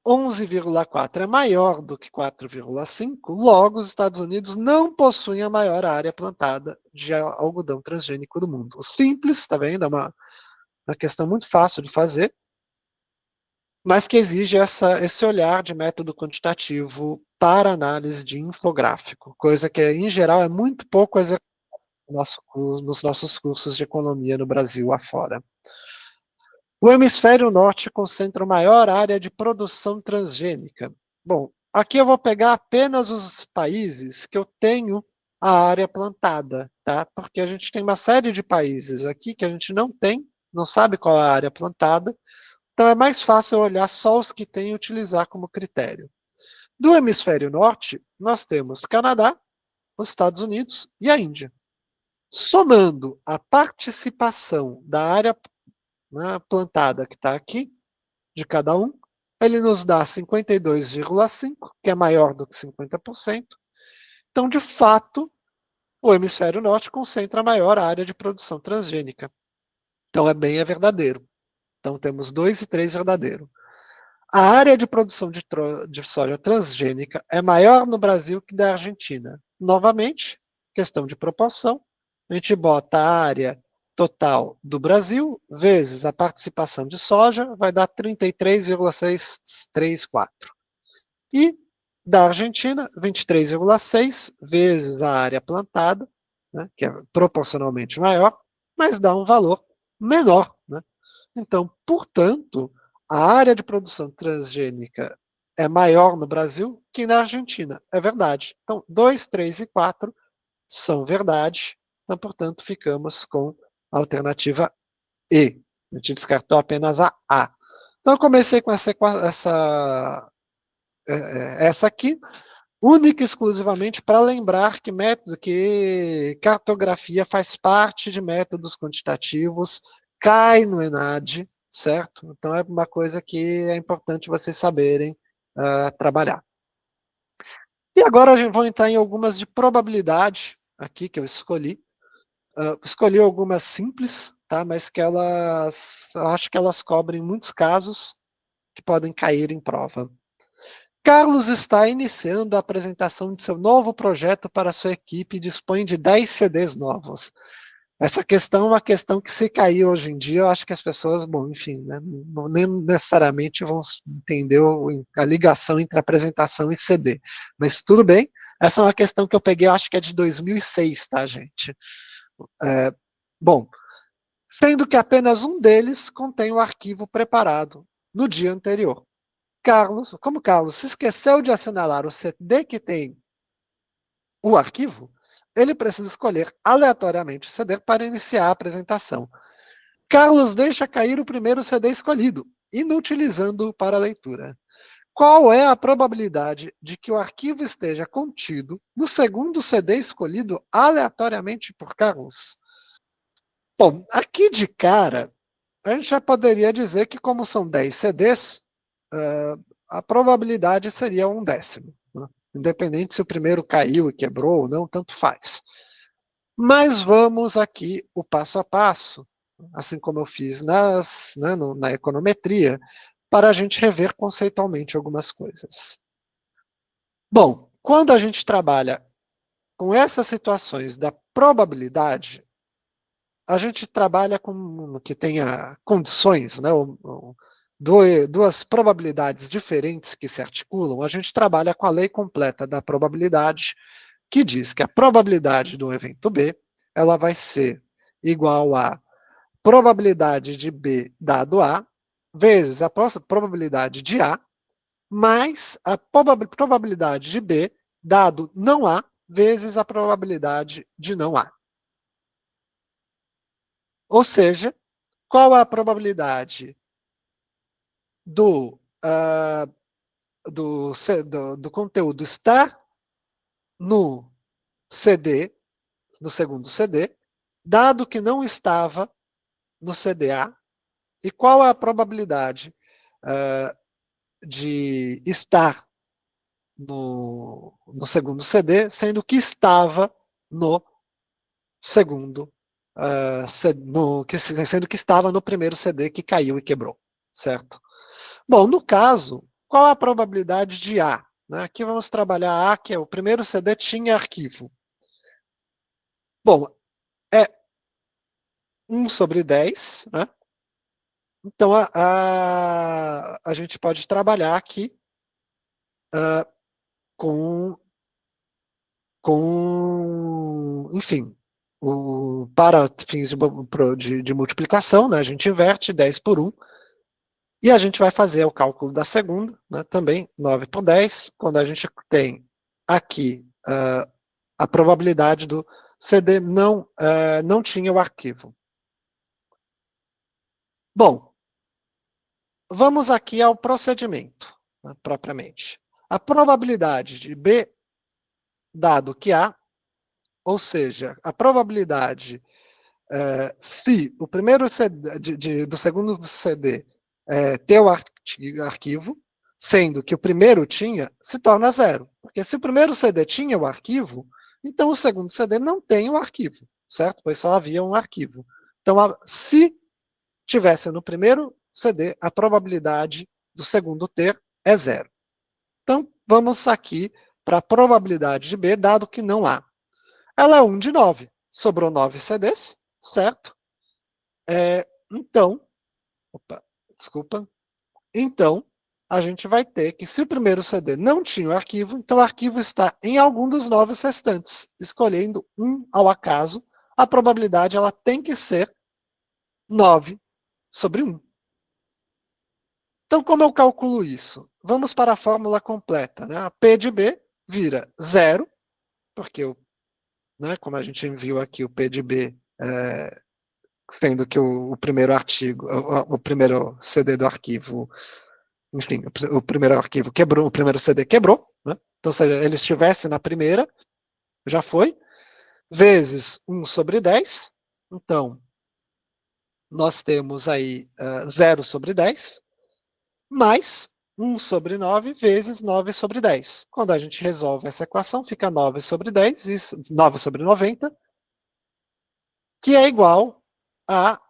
11,4 é maior do que 4,5, logo os Estados Unidos não possuem a maior área plantada de algodão transgênico do mundo. Simples, está vendo? É uma questão muito fácil de fazer, mas que exige esse olhar de método quantitativo para análise de infográfico, coisa que, em geral, é muito pouco executada nos nossos cursos de economia no Brasil afora. O hemisfério norte concentra a maior área de produção transgênica. Bom, aqui eu vou pegar apenas os países que eu tenho a área plantada, tá? Porque a gente tem uma série de países aqui que a gente não sabe qual é a área plantada, então é mais fácil olhar só os que tem e utilizar como critério. Do hemisfério norte, nós temos Canadá, os Estados Unidos e a Índia. Somando a participação da área, né, plantada que está aqui, de cada um, ele nos dá 52,5%, que é maior do que 50%. Então, de fato, o hemisfério norte concentra a maior área de produção transgênica. Então, é verdadeiro. Então, temos 2 e 3 verdadeiro. A área de produção de soja transgênica é maior no Brasil que da Argentina. Novamente, questão de proporção, a gente bota a área total do Brasil vezes a participação de soja, vai dar 33,634. E da Argentina, 23,6 vezes a área plantada, né, que é proporcionalmente maior, mas dá um valor menor. Né? Então, portanto, a área de produção transgênica é maior no Brasil que na Argentina. É verdade. Então, 2, 3 e 4 são verdade. Então, portanto, ficamos com a alternativa E. A gente descartou apenas a A. Então, eu comecei com essa aqui, única e exclusivamente para lembrar que cartografia faz parte de métodos quantitativos, cai no ENAD, certo? Então é uma coisa que é importante vocês saberem trabalhar. E agora a gente vai entrar em algumas de probabilidade, aqui que eu escolhi. Escolhi algumas simples, tá? Mas que eu acho que elas cobrem muitos casos que podem cair em prova. Carlos está iniciando a apresentação de seu novo projeto para sua equipe e dispõe de 10 CDs novos. Essa questão é uma questão que, se cair hoje em dia, eu acho que as pessoas, bom, enfim, né, não nem necessariamente vão entender a ligação entre apresentação e CD. Mas tudo bem, essa é uma questão que eu peguei, eu acho que é de 2006, tá, gente? Bom, sendo que apenas um deles contém o arquivo preparado no dia anterior. Como Carlos se esqueceu de assinalar o CD que tem o arquivo, ele precisa escolher aleatoriamente o CD para iniciar a apresentação. Carlos deixa cair o primeiro CD escolhido, inutilizando-o para a leitura. Qual é a probabilidade de que o arquivo esteja contido no segundo CD escolhido aleatoriamente por Carlos? Bom, aqui de cara, a gente já poderia dizer que, como são 10 CDs, a probabilidade seria 1/10. Né? Independente se o primeiro caiu e quebrou ou não, tanto faz. Mas vamos aqui o passo a passo, assim como eu fiz na econometria, para a gente rever conceitualmente algumas coisas. Bom, quando a gente trabalha com essas situações da probabilidade, a gente trabalha com que tenha condições, né, duas probabilidades diferentes que se articulam. A gente trabalha com a lei completa da probabilidade, que diz que a probabilidade do evento B ela vai ser igual a probabilidade de B dado A, vezes a probabilidade de A, mais a probabilidade de B dado não A, vezes a probabilidade de não A. Ou seja, qual a probabilidade do conteúdo estar no CD, no segundo CD, dado que não estava no CDA, e qual é a probabilidade de estar no segundo CD, sendo que estava no segundo, sendo que estava no primeiro CD que caiu e quebrou, certo? Bom, no caso, qual a probabilidade de A? Né? Aqui vamos trabalhar A, que é o primeiro CD tinha arquivo. Bom, é 1/10, né? Então, a gente pode trabalhar aqui com, enfim, para fins de multiplicação, né? A gente inverte 10 por 1, e a gente vai fazer o cálculo da segunda, né? Também 9 por 10, quando a gente tem aqui a probabilidade do CD não tinha o arquivo. Bom, vamos aqui ao procedimento, né, propriamente. A probabilidade de B dado que A, ou seja, a probabilidade se o primeiro CD, do segundo CD ter o arquivo, sendo que o primeiro tinha, se torna zero. Porque se o primeiro CD tinha o arquivo, então o segundo CD não tem o arquivo, certo? Pois só havia um arquivo. Então, se tivesse no primeiro CD, a probabilidade do segundo ter é zero. Então, vamos aqui para a probabilidade de B, dado que não há. Ela é 1 de 9. Sobrou 9 CDs, certo? Então, desculpa. Então, a gente vai ter que, se o primeiro CD não tinha o arquivo, então o arquivo está em algum dos 9 restantes. Escolhendo um ao acaso, a probabilidade ela tem que ser 9 sobre 1. Então, como eu calculo isso? Vamos para a fórmula completa. Né? A P de B vira 0, porque, como a gente viu aqui, o P de B, sendo que o primeiro artigo, o primeiro CD do arquivo, enfim, o primeiro arquivo quebrou, o primeiro CD quebrou, né? Então, se ele estivesse na primeira, já foi, vezes 1 sobre 10, então, nós temos aí 0 sobre 10, mais 1 sobre 9 vezes 9 sobre 10. Quando a gente resolve essa equação, fica 9 sobre 10, 9 sobre 90, que é igual a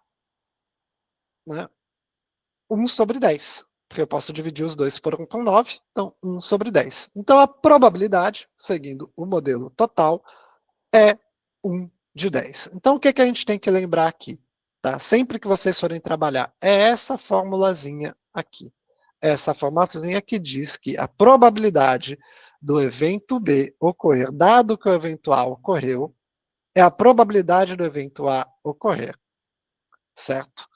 1 sobre 10. Porque eu posso dividir os dois por 1 com 9, então 1 sobre 10. Então a probabilidade, seguindo o modelo total, é 1 de 10. Então o que a gente tem que lembrar aqui? Tá? Sempre que vocês forem trabalhar, é essa formulazinha aqui. Essa formulazinha que diz que a probabilidade do evento B ocorrer, dado que o evento A ocorreu, é a probabilidade do evento A ocorrer. Certo?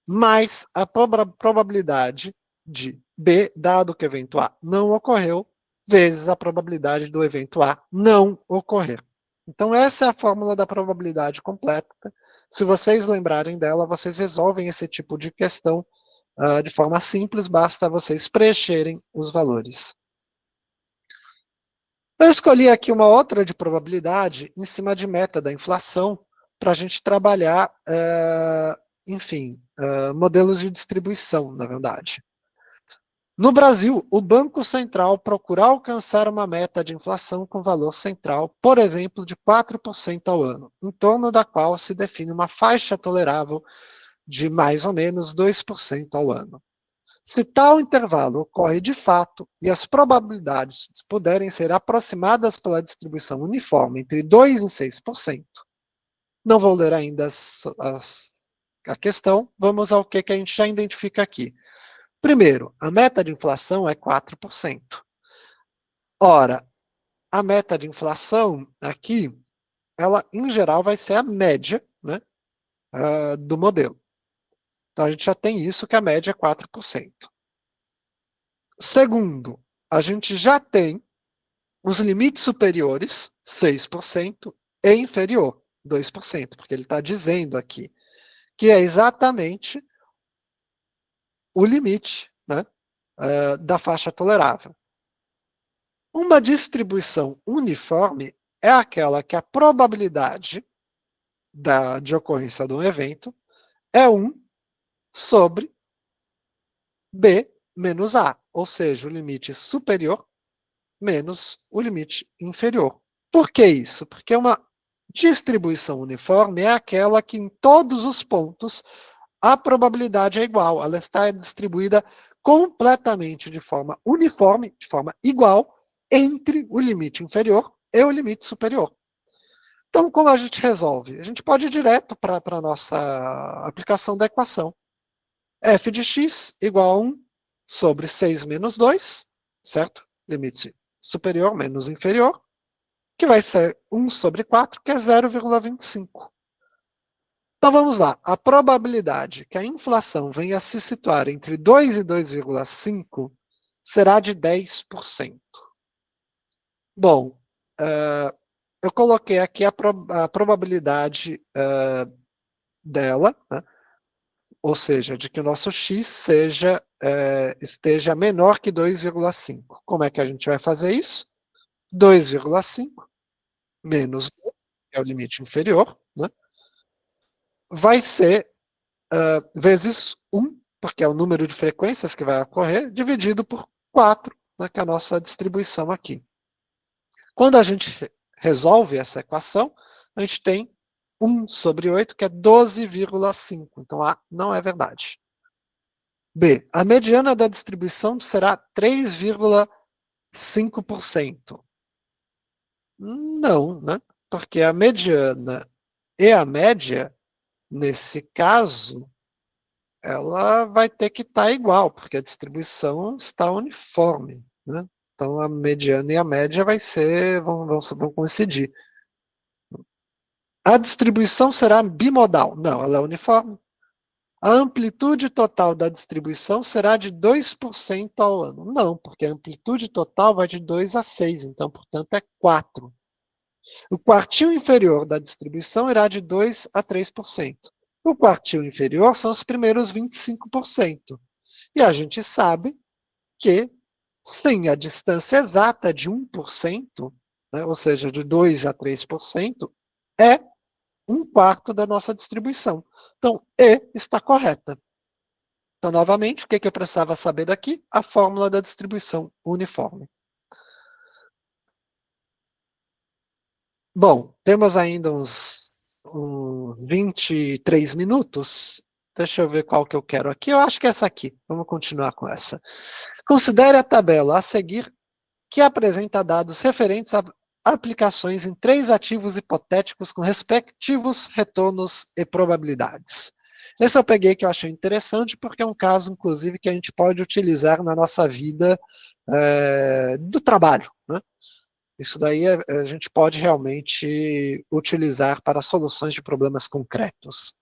Mais a probabilidade de B, dado que o evento A não ocorreu, vezes a probabilidade do evento A não ocorrer. Então, essa é a fórmula da probabilidade completa. Se vocês lembrarem dela, vocês resolvem esse tipo de questão de forma simples, basta vocês preencherem os valores. Eu escolhi aqui uma outra de probabilidade em cima de meta da inflação, para a gente trabalhar, enfim, modelos de distribuição, na verdade. No Brasil, o Banco Central procura alcançar uma meta de inflação com valor central, por exemplo, de 4% ao ano, em torno da qual se define uma faixa tolerável de mais ou menos 2% ao ano. Se tal intervalo ocorre de fato e as probabilidades puderem ser aproximadas pela distribuição uniforme entre 2% e 6%, não vou ler ainda a questão, vamos ao que a gente já identifica aqui. Primeiro, a meta de inflação é 4%. Ora, a meta de inflação aqui, ela em geral vai ser a média, né, do modelo. Então a gente já tem isso, que a média é 4%. Segundo, a gente já tem os limites superiores, 6%, e inferior, 2%, porque ele está dizendo aqui que é exatamente o limite, né, da faixa tolerável. Uma distribuição uniforme é aquela que a probabilidade de ocorrência de um evento é 1 sobre B menos A, ou seja, o limite superior menos o limite inferior. Por que isso? Porque uma distribuição uniforme é aquela que em todos os pontos a probabilidade é igual, ela está distribuída completamente de forma uniforme, de forma igual, entre o limite inferior e o limite superior. Então, como a gente resolve? A gente pode ir direto para a nossa aplicação da equação. F de x igual a 1 sobre 6 menos 2, certo? Limite superior menos inferior, que vai ser 1 sobre 4, que é 0,25. Então vamos lá. A probabilidade que a inflação venha a se situar entre 2 e 2,5 será de 10%. Bom, eu coloquei aqui a probabilidade dela, né, ou seja, de que o nosso x esteja menor que 2,5. Como é que a gente vai fazer isso? 2,5 menos 2, que é o limite inferior, né, vai ser vezes 1, porque é o número de frequências que vai ocorrer, dividido por 4, né, que é a nossa distribuição aqui. Quando a gente resolve essa equação, a gente tem 1 sobre 8, que é 12,5. Então, A não é verdade. B, a mediana da distribuição será 3,5%. Não, né? Porque a mediana e a média, nesse caso, ela vai ter que estar igual, porque a distribuição está uniforme, né? Então, a mediana e a média vão coincidir. A distribuição será bimodal? Não, ela é uniforme. A amplitude total da distribuição será de 2% ao ano? Não, porque a amplitude total vai de 2 a 6, então, portanto, é 4. O quartil inferior da distribuição irá de 2 a 3%. O quartil inferior são os primeiros 25%. E a gente sabe que, sim, a distância exata de 1%, né, ou seja, de 2 a 3%, é 1/4 da nossa distribuição. Então, E está correta. Então, novamente, o que eu precisava saber daqui? A fórmula da distribuição uniforme. Bom, temos ainda uns 23 minutos. Deixa eu ver qual que eu quero aqui. Eu acho que é essa aqui. Vamos continuar com essa. Considere a tabela a seguir que apresenta dados referentes a aplicações em 3 ativos hipotéticos com respectivos retornos e probabilidades. Esse eu peguei que eu achei interessante, porque é um caso, inclusive, que a gente pode utilizar na nossa vida do trabalho, né? Isso daí a gente pode realmente utilizar para soluções de problemas concretos.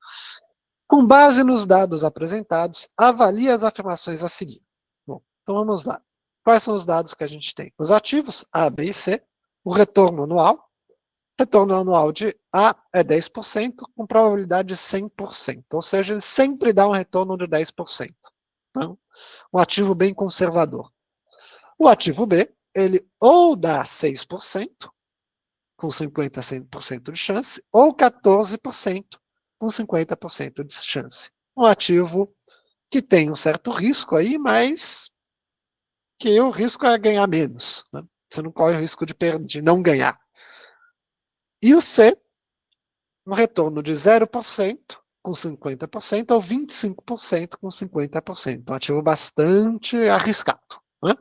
Com base nos dados apresentados, avalie as afirmações a seguir. Bom, então vamos lá. Quais são os dados que a gente tem? Os ativos, A, B e C, o retorno anual. Retorno anual de A é 10%, com probabilidade de 100%. Ou seja, ele sempre dá um retorno de 10%. Então, um ativo bem conservador. O ativo B, ele ou dá 6%, com 50% a 100% de chance, ou 14%, com 50% de chance. Um ativo que tem um certo risco aí, mas que o risco é ganhar menos, né? Você não corre o risco de não ganhar. E o C, um retorno de 0% com 50% ou 25% com 50%. Um ativo bastante arriscado, né?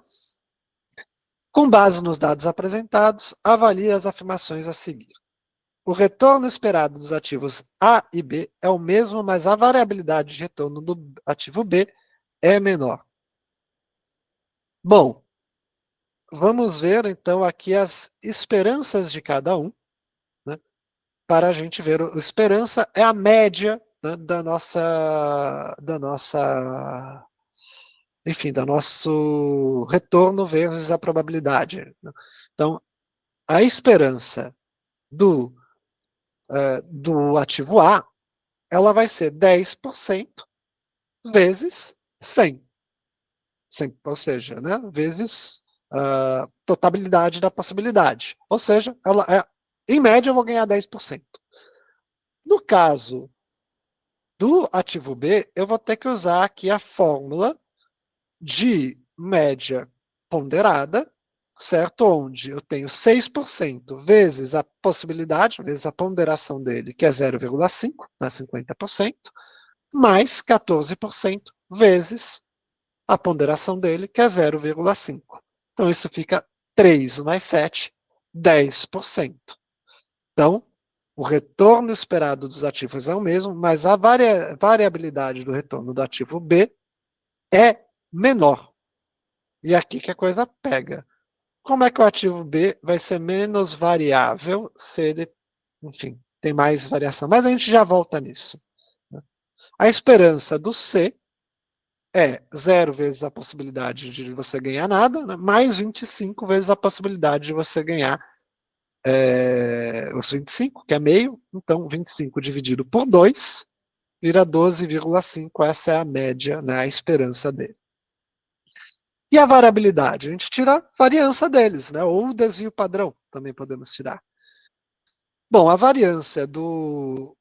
Com base nos dados apresentados, avalie as afirmações a seguir. O retorno esperado dos ativos A e B é o mesmo, mas a variabilidade de retorno do ativo B é menor. Bom, vamos ver então aqui as esperanças de cada um, né, para a gente ver. A esperança é a média, né, enfim, do nosso retorno vezes a probabilidade, né? Então, a esperança do ativo A, ela vai ser 10% vezes 100. Ou seja, né, vezes a totabilidade da possibilidade. Ou seja, em média eu vou ganhar 10%. No caso do ativo B, eu vou ter que usar aqui a fórmula de média ponderada, certo? Onde eu tenho 6% vezes a possibilidade, vezes a ponderação dele, que é 0,5, né, 50%, mais 14% vezes a ponderação dele, que é 0,5. Então, isso fica 3 mais 7, 10%. Então, o retorno esperado dos ativos é o mesmo, mas a variabilidade do retorno do ativo B é menor. E aqui que a coisa pega. Como é que o ativo B vai ser menos variável se ele, enfim, tem mais variação? Mas a gente já volta nisso. A esperança do C é 0 vezes a possibilidade de você ganhar nada, né, mais 25 vezes a possibilidade de você ganhar os 25, que é meio. Então, 25 dividido por 2, vira 12,5, essa é a média, né, a esperança dele. E a variabilidade? A gente tira a variância deles, né, ou o desvio padrão, também podemos tirar. Bom, a variância do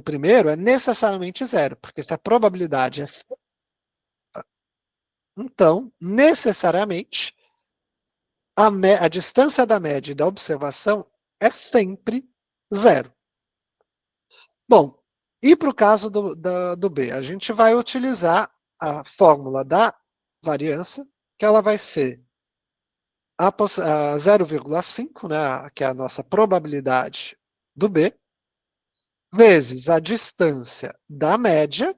primeiro é necessariamente zero, porque se a probabilidade é zero, então, necessariamente, a distância da média e da observação é sempre zero. Bom, e para o caso do B? A gente vai utilizar a fórmula da variância, que ela vai ser a 0,5, né, que é a nossa probabilidade do B, vezes a distância da média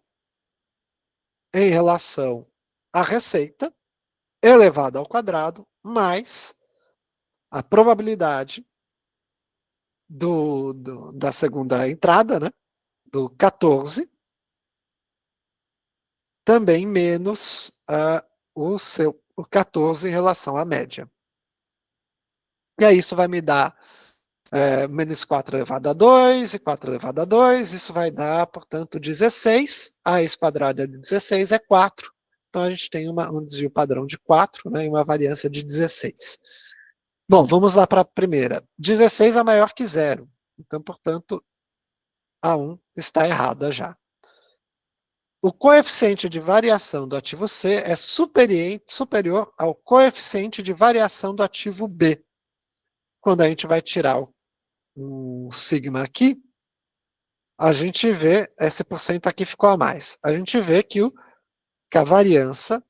em relação à receita, elevado ao quadrado, mais a probabilidade da segunda entrada, né, do 14, também menos o 14 em relação à média. E aí isso vai me dar menos 4 elevado a 2 e 4 elevado a 2, isso vai dar, portanto, 16. A raiz quadrada de 16 é 4. Então a gente tem um desvio padrão de 4, né, e uma variância de 16. Bom, vamos lá para a primeira. 16 é maior que 0. Então, portanto, a 1 está errada já. O coeficiente de variação do ativo C é superior ao coeficiente de variação do ativo B. Quando a gente vai tirar um sigma aqui, a gente vê, esse porcento aqui ficou a mais. A gente vê que a variância,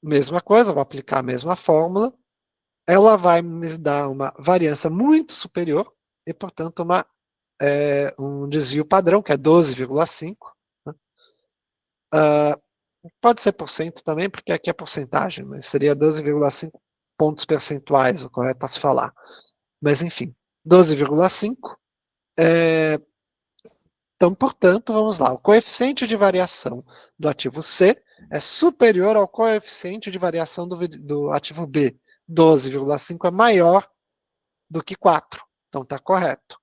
mesma coisa, vou aplicar a mesma fórmula, ela vai me dar uma variância muito superior e, portanto, um desvio padrão, que é 12,5. Né? Pode ser porcento também, porque aqui é porcentagem, mas seria 12,5 pontos percentuais, o correto a se falar. Mas, enfim, 12,5. Então, portanto, vamos lá. O coeficiente de variação do ativo C é superior ao coeficiente de variação do ativo B. 12,5 é maior do que 4. Então, está correto.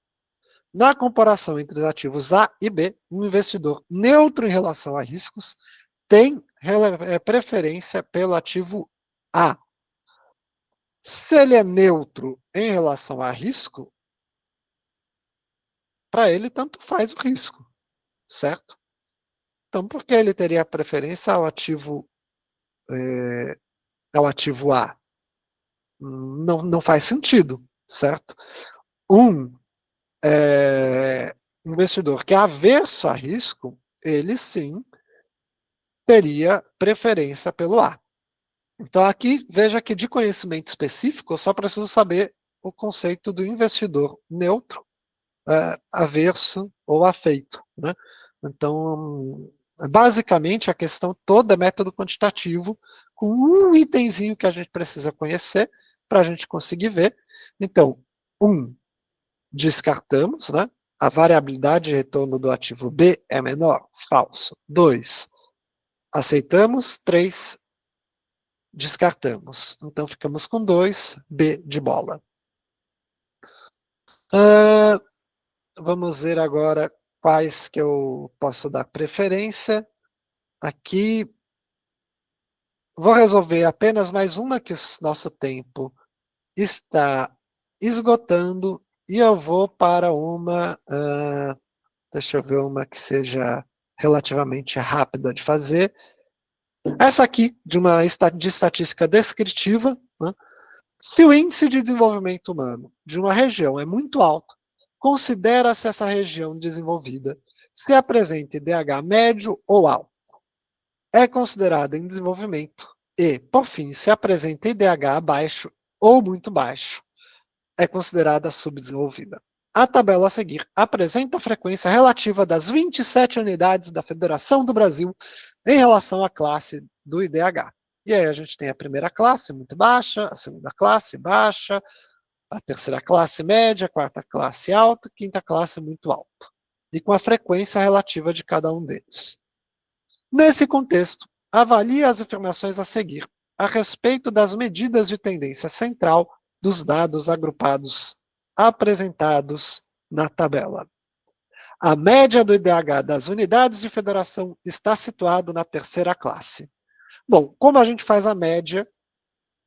Na comparação entre os ativos A e B, um investidor neutro em relação a riscos tem preferência pelo ativo A. Se ele é neutro em relação a risco, para ele tanto faz o risco, certo? Então, por que ele teria preferência ao ativo A? Não faz sentido, certo? Um investidor que é averso a risco, ele sim teria preferência pelo A. Então, aqui, veja que de conhecimento específico, eu só preciso saber o conceito do investidor neutro, averso ou afeito. Né? Então, basicamente, a questão toda é método quantitativo, com um itemzinho que a gente precisa conhecer para a gente conseguir ver. Então, descartamos, né? A variabilidade de retorno do ativo B é menor? Falso. 2, aceitamos. 3, descartamos. Então, ficamos com 2, B de bola. Vamos ver agora quais que eu posso dar preferência. Aqui, vou resolver apenas mais uma, que o nosso tempo está esgotando, e eu vou para uma, deixa eu ver uma que seja relativamente rápida de fazer. Essa aqui, de estatística descritiva, né? Se o índice de desenvolvimento humano de uma região é muito alto, considera-se essa região desenvolvida se apresenta IDH médio ou alto. É considerada em desenvolvimento e, por fim, se apresenta IDH baixo ou muito baixo, é considerada subdesenvolvida. A tabela a seguir apresenta a frequência relativa das 27 unidades da Federação do Brasil em relação à classe do IDH. E aí a gente tem a primeira classe muito baixa, a segunda classe baixa, a terceira classe média, a quarta classe alta, a quinta classe muito alta. E com a frequência relativa de cada um deles. Nesse contexto, avalie as informações a seguir a respeito das medidas de tendência central dos dados agrupados apresentados na tabela. A média do IDH das unidades de federação está situado na terceira classe. Bom, como a gente faz a média,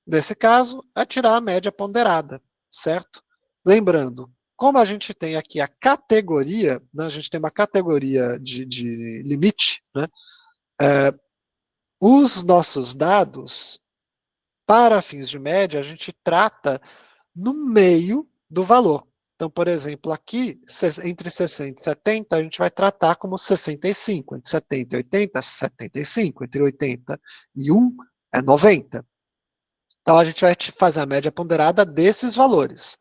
nesse caso, é tirar a média ponderada, certo? Lembrando, como a gente tem aqui a categoria, né, a gente tem uma categoria de limite, né, os nossos dados, para fins de média, a gente trata no meio do valor. Então, por exemplo, aqui, entre 60 e 70, a gente vai tratar como 65. Entre 70 e 80, 75. Entre 80 e 1, é 90. Então, a gente vai fazer a média ponderada desses valores.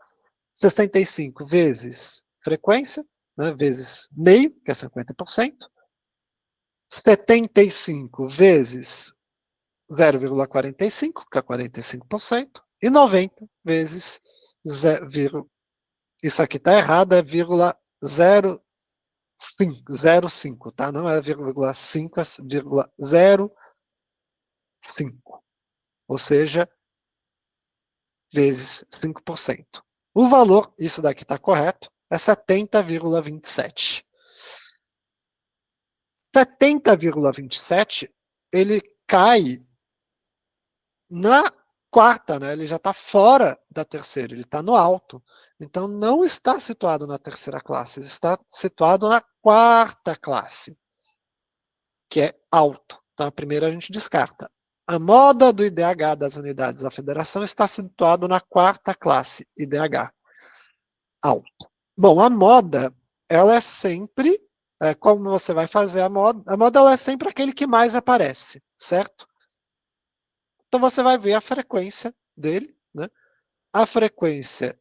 65 vezes frequência, né, vezes meio, que é 50%. 75 vezes 0,45, que é 45%. E 90 vezes 0, isso aqui está errado, é 0,05, tá? Não é 0,5, é 0,05. Ou seja, vezes 5%. O valor, isso daqui está correto, é 70,27. 70,27, ele cai na quarta, né? Ele já está fora da terceira, ele está no alto. Então, não está situado na terceira classe, está situado na quarta classe, que é alto. Então, a primeira a gente descarta. A moda do IDH das unidades da federação está situado na quarta classe, IDH, alto. Bom, a moda, ela é sempre, como você vai fazer a moda ela é sempre aquele que mais aparece, certo? Então, você vai ver a frequência dele, né? A frequência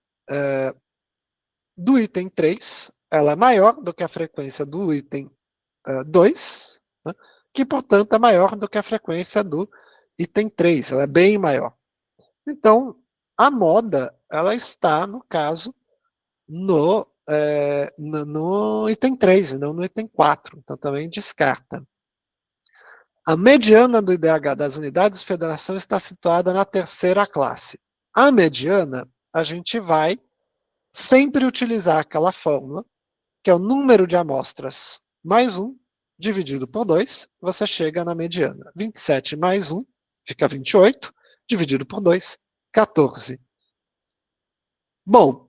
do item 3, ela é maior do que a frequência do item 2, né? Que, portanto, é maior do que a frequência do item 3, ela é bem maior. Então, a moda, ela está, no caso, no item 3, e não no item 4. Então, também descarta. A mediana do IDH das unidades de federação está situada na terceira classe. A mediana, a gente vai sempre utilizar aquela fórmula, que é o número de amostras mais 1, dividido por 2, você chega na mediana. 27 mais 1 fica 28, dividido por 2, 14. Bom,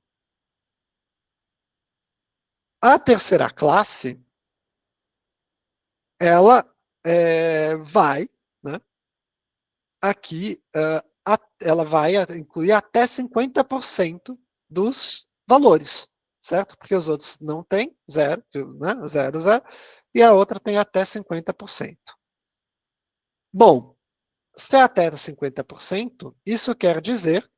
a terceira classe, ela vai, né, aqui, ela vai incluir até 50% dos valores, certo? Porque os outros não têm, 0, né, 0, 0, e a outra tem até 50%. Bom, se é até 50%, isso quer dizer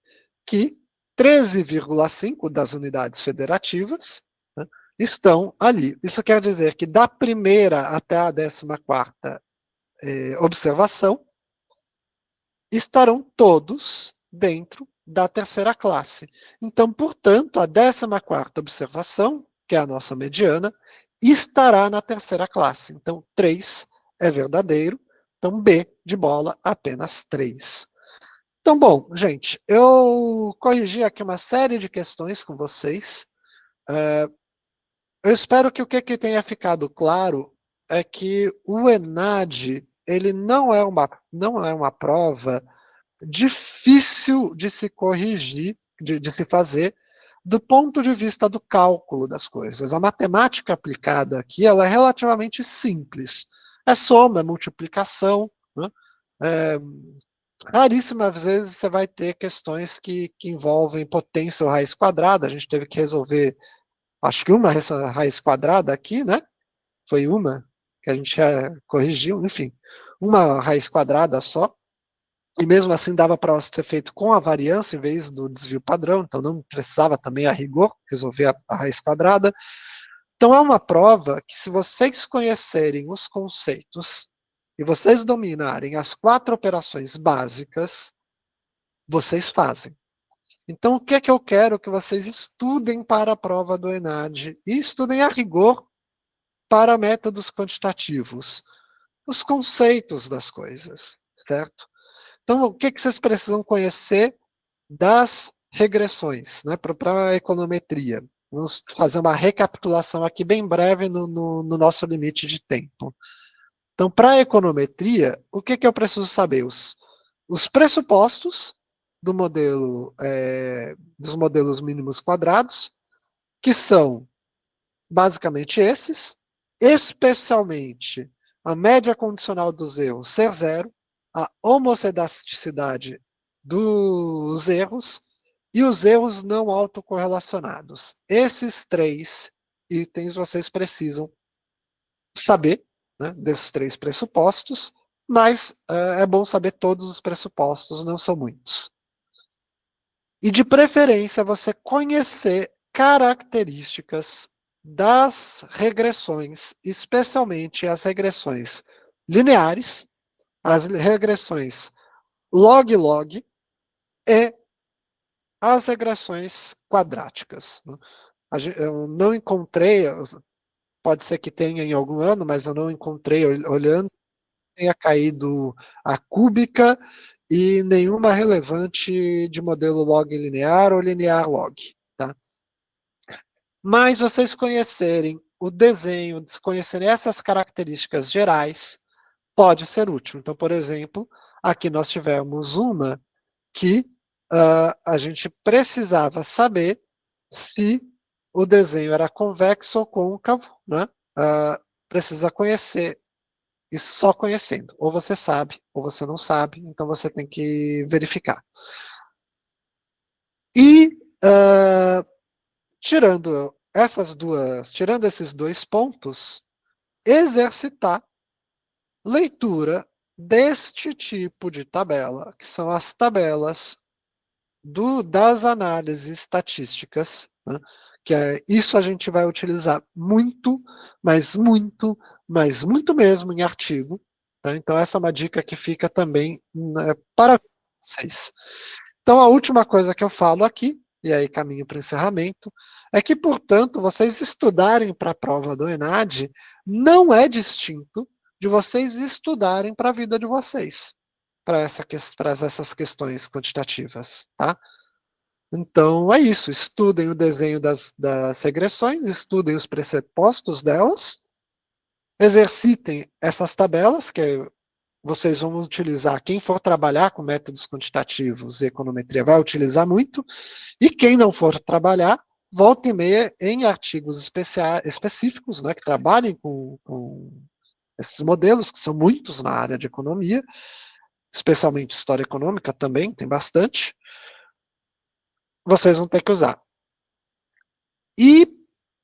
que 13,5 das unidades federativas, né, estão ali. Isso quer dizer que da primeira até a 14ª observação, estarão todos dentro da terceira classe. Então, portanto, a 14ª observação, que é a nossa mediana, estará na terceira classe. Então, 3 é verdadeiro. Então, B de bola, apenas 3. Então, bom, gente, eu corrigi aqui uma série de questões com vocês. Eu espero que o que tenha ficado claro é que o ENAD, ele não é uma prova difícil de se corrigir, de se fazer, do ponto de vista do cálculo das coisas. A matemática aplicada aqui, ela é relativamente simples. É soma, é multiplicação, né? Raríssimas vezes você vai ter questões que envolvem potência ou raiz quadrada. A gente teve que resolver, acho que uma raiz quadrada aqui, né? Foi uma que a gente corrigiu, enfim, uma raiz quadrada só. E mesmo assim dava para ser feito com a variância em vez do desvio padrão, então não precisava também a rigor resolver a raiz quadrada. Então é uma prova que, se vocês conhecerem os conceitos e vocês dominarem as 4 operações básicas, vocês fazem. Então, o que é que eu quero que vocês estudem para a prova do ENAD e estudem a rigor para métodos quantitativos? Os conceitos das coisas, certo? Então, o que vocês precisam conhecer das regressões, né, para a econometria? Vamos fazer uma recapitulação aqui bem breve no nosso limite de tempo. Então, para a econometria, o que eu preciso saber? Os pressupostos do modelo, dos modelos mínimos quadrados, que são basicamente esses, especialmente a média condicional dos erros ser zero, a homocedasticidade dos erros e os erros não autocorrelacionados. Esses 3 itens vocês precisam saber, né, desses 3 pressupostos, mas é bom saber todos os pressupostos, não são muitos. E de preferência você conhecer características das regressões, especialmente as regressões lineares, as regressões log-log e as regressões quadráticas. Eu não encontrei, pode ser que tenha em algum ano, mas eu não encontrei, olhando, tenha caído a cúbica e nenhuma relevante de modelo log linear ou linear log. Tá? Mas vocês conhecerem o desenho, conhecerem essas características gerais, pode ser útil. Então, por exemplo, aqui nós tivemos uma que a gente precisava saber se o desenho era convexo ou côncavo, né? Precisa conhecer isso só conhecendo. Ou você sabe, ou você não sabe, então você tem que verificar. E tirando esses 2 pontos, exercitar leitura deste tipo de tabela, que são as tabelas das análises estatísticas, né? Isso a gente vai utilizar muito, mas muito mesmo em artigo. Tá? Então essa é uma dica que fica também, né, para vocês. Então a última coisa que eu falo aqui, e aí caminho para o encerramento, é que, portanto, vocês estudarem para a prova do ENAD não é distinto de vocês estudarem para a vida de vocês, para essas questões quantitativas, tá? Então, é isso. Estudem o desenho das regressões, estudem os pressupostos delas, exercitem essas tabelas, que vocês vão utilizar. Quem for trabalhar com métodos quantitativos e econometria vai utilizar muito, e quem não for trabalhar, volta e meia em artigos específicos, né, que trabalhem com esses modelos, que são muitos na área de economia, especialmente história econômica também, tem bastante, vocês vão ter que usar. E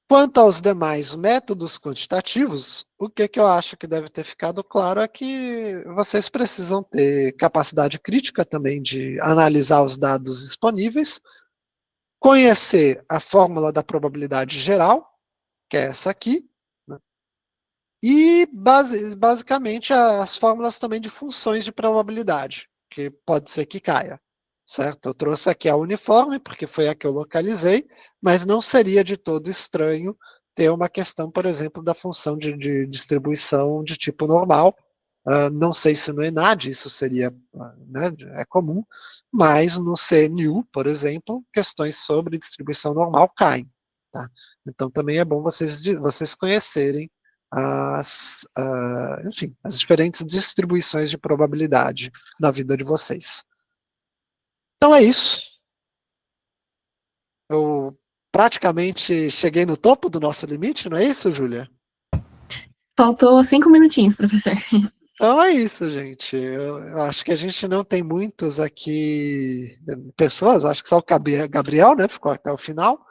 quanto aos demais métodos quantitativos, o que eu acho que deve ter ficado claro é que vocês precisam ter capacidade crítica também de analisar os dados disponíveis, conhecer a fórmula da probabilidade geral, que é essa aqui, né? E basicamente as fórmulas também de funções de probabilidade, que pode ser que caia. Certo? Eu trouxe aqui a uniforme, porque foi a que eu localizei, mas não seria de todo estranho ter uma questão, por exemplo, da função de distribuição de tipo normal. Não sei se no ENAD isso seria, né, é comum, mas no CNU, por exemplo, questões sobre distribuição normal caem. Tá? Então também é bom vocês conhecerem enfim, as diferentes distribuições de probabilidade na vida de vocês. Então é isso. Eu praticamente cheguei no topo do nosso limite, não é isso, Júlia? Faltou 5 minutinhos, professor. Então é isso, gente. Eu acho que a gente não tem muitos aqui pessoas, acho que só o Gabriel, né, ficou até o final.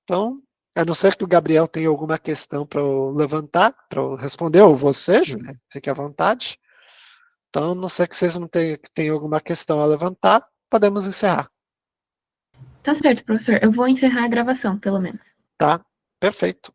Então, a não ser que o Gabriel tenha alguma questão para eu levantar, para eu responder, ou você, Júlia, fique à vontade. Então, a não ser que vocês não tenham alguma questão a levantar, podemos encerrar. Tá certo, professor. Eu vou encerrar a gravação, pelo menos. Tá? Perfeito.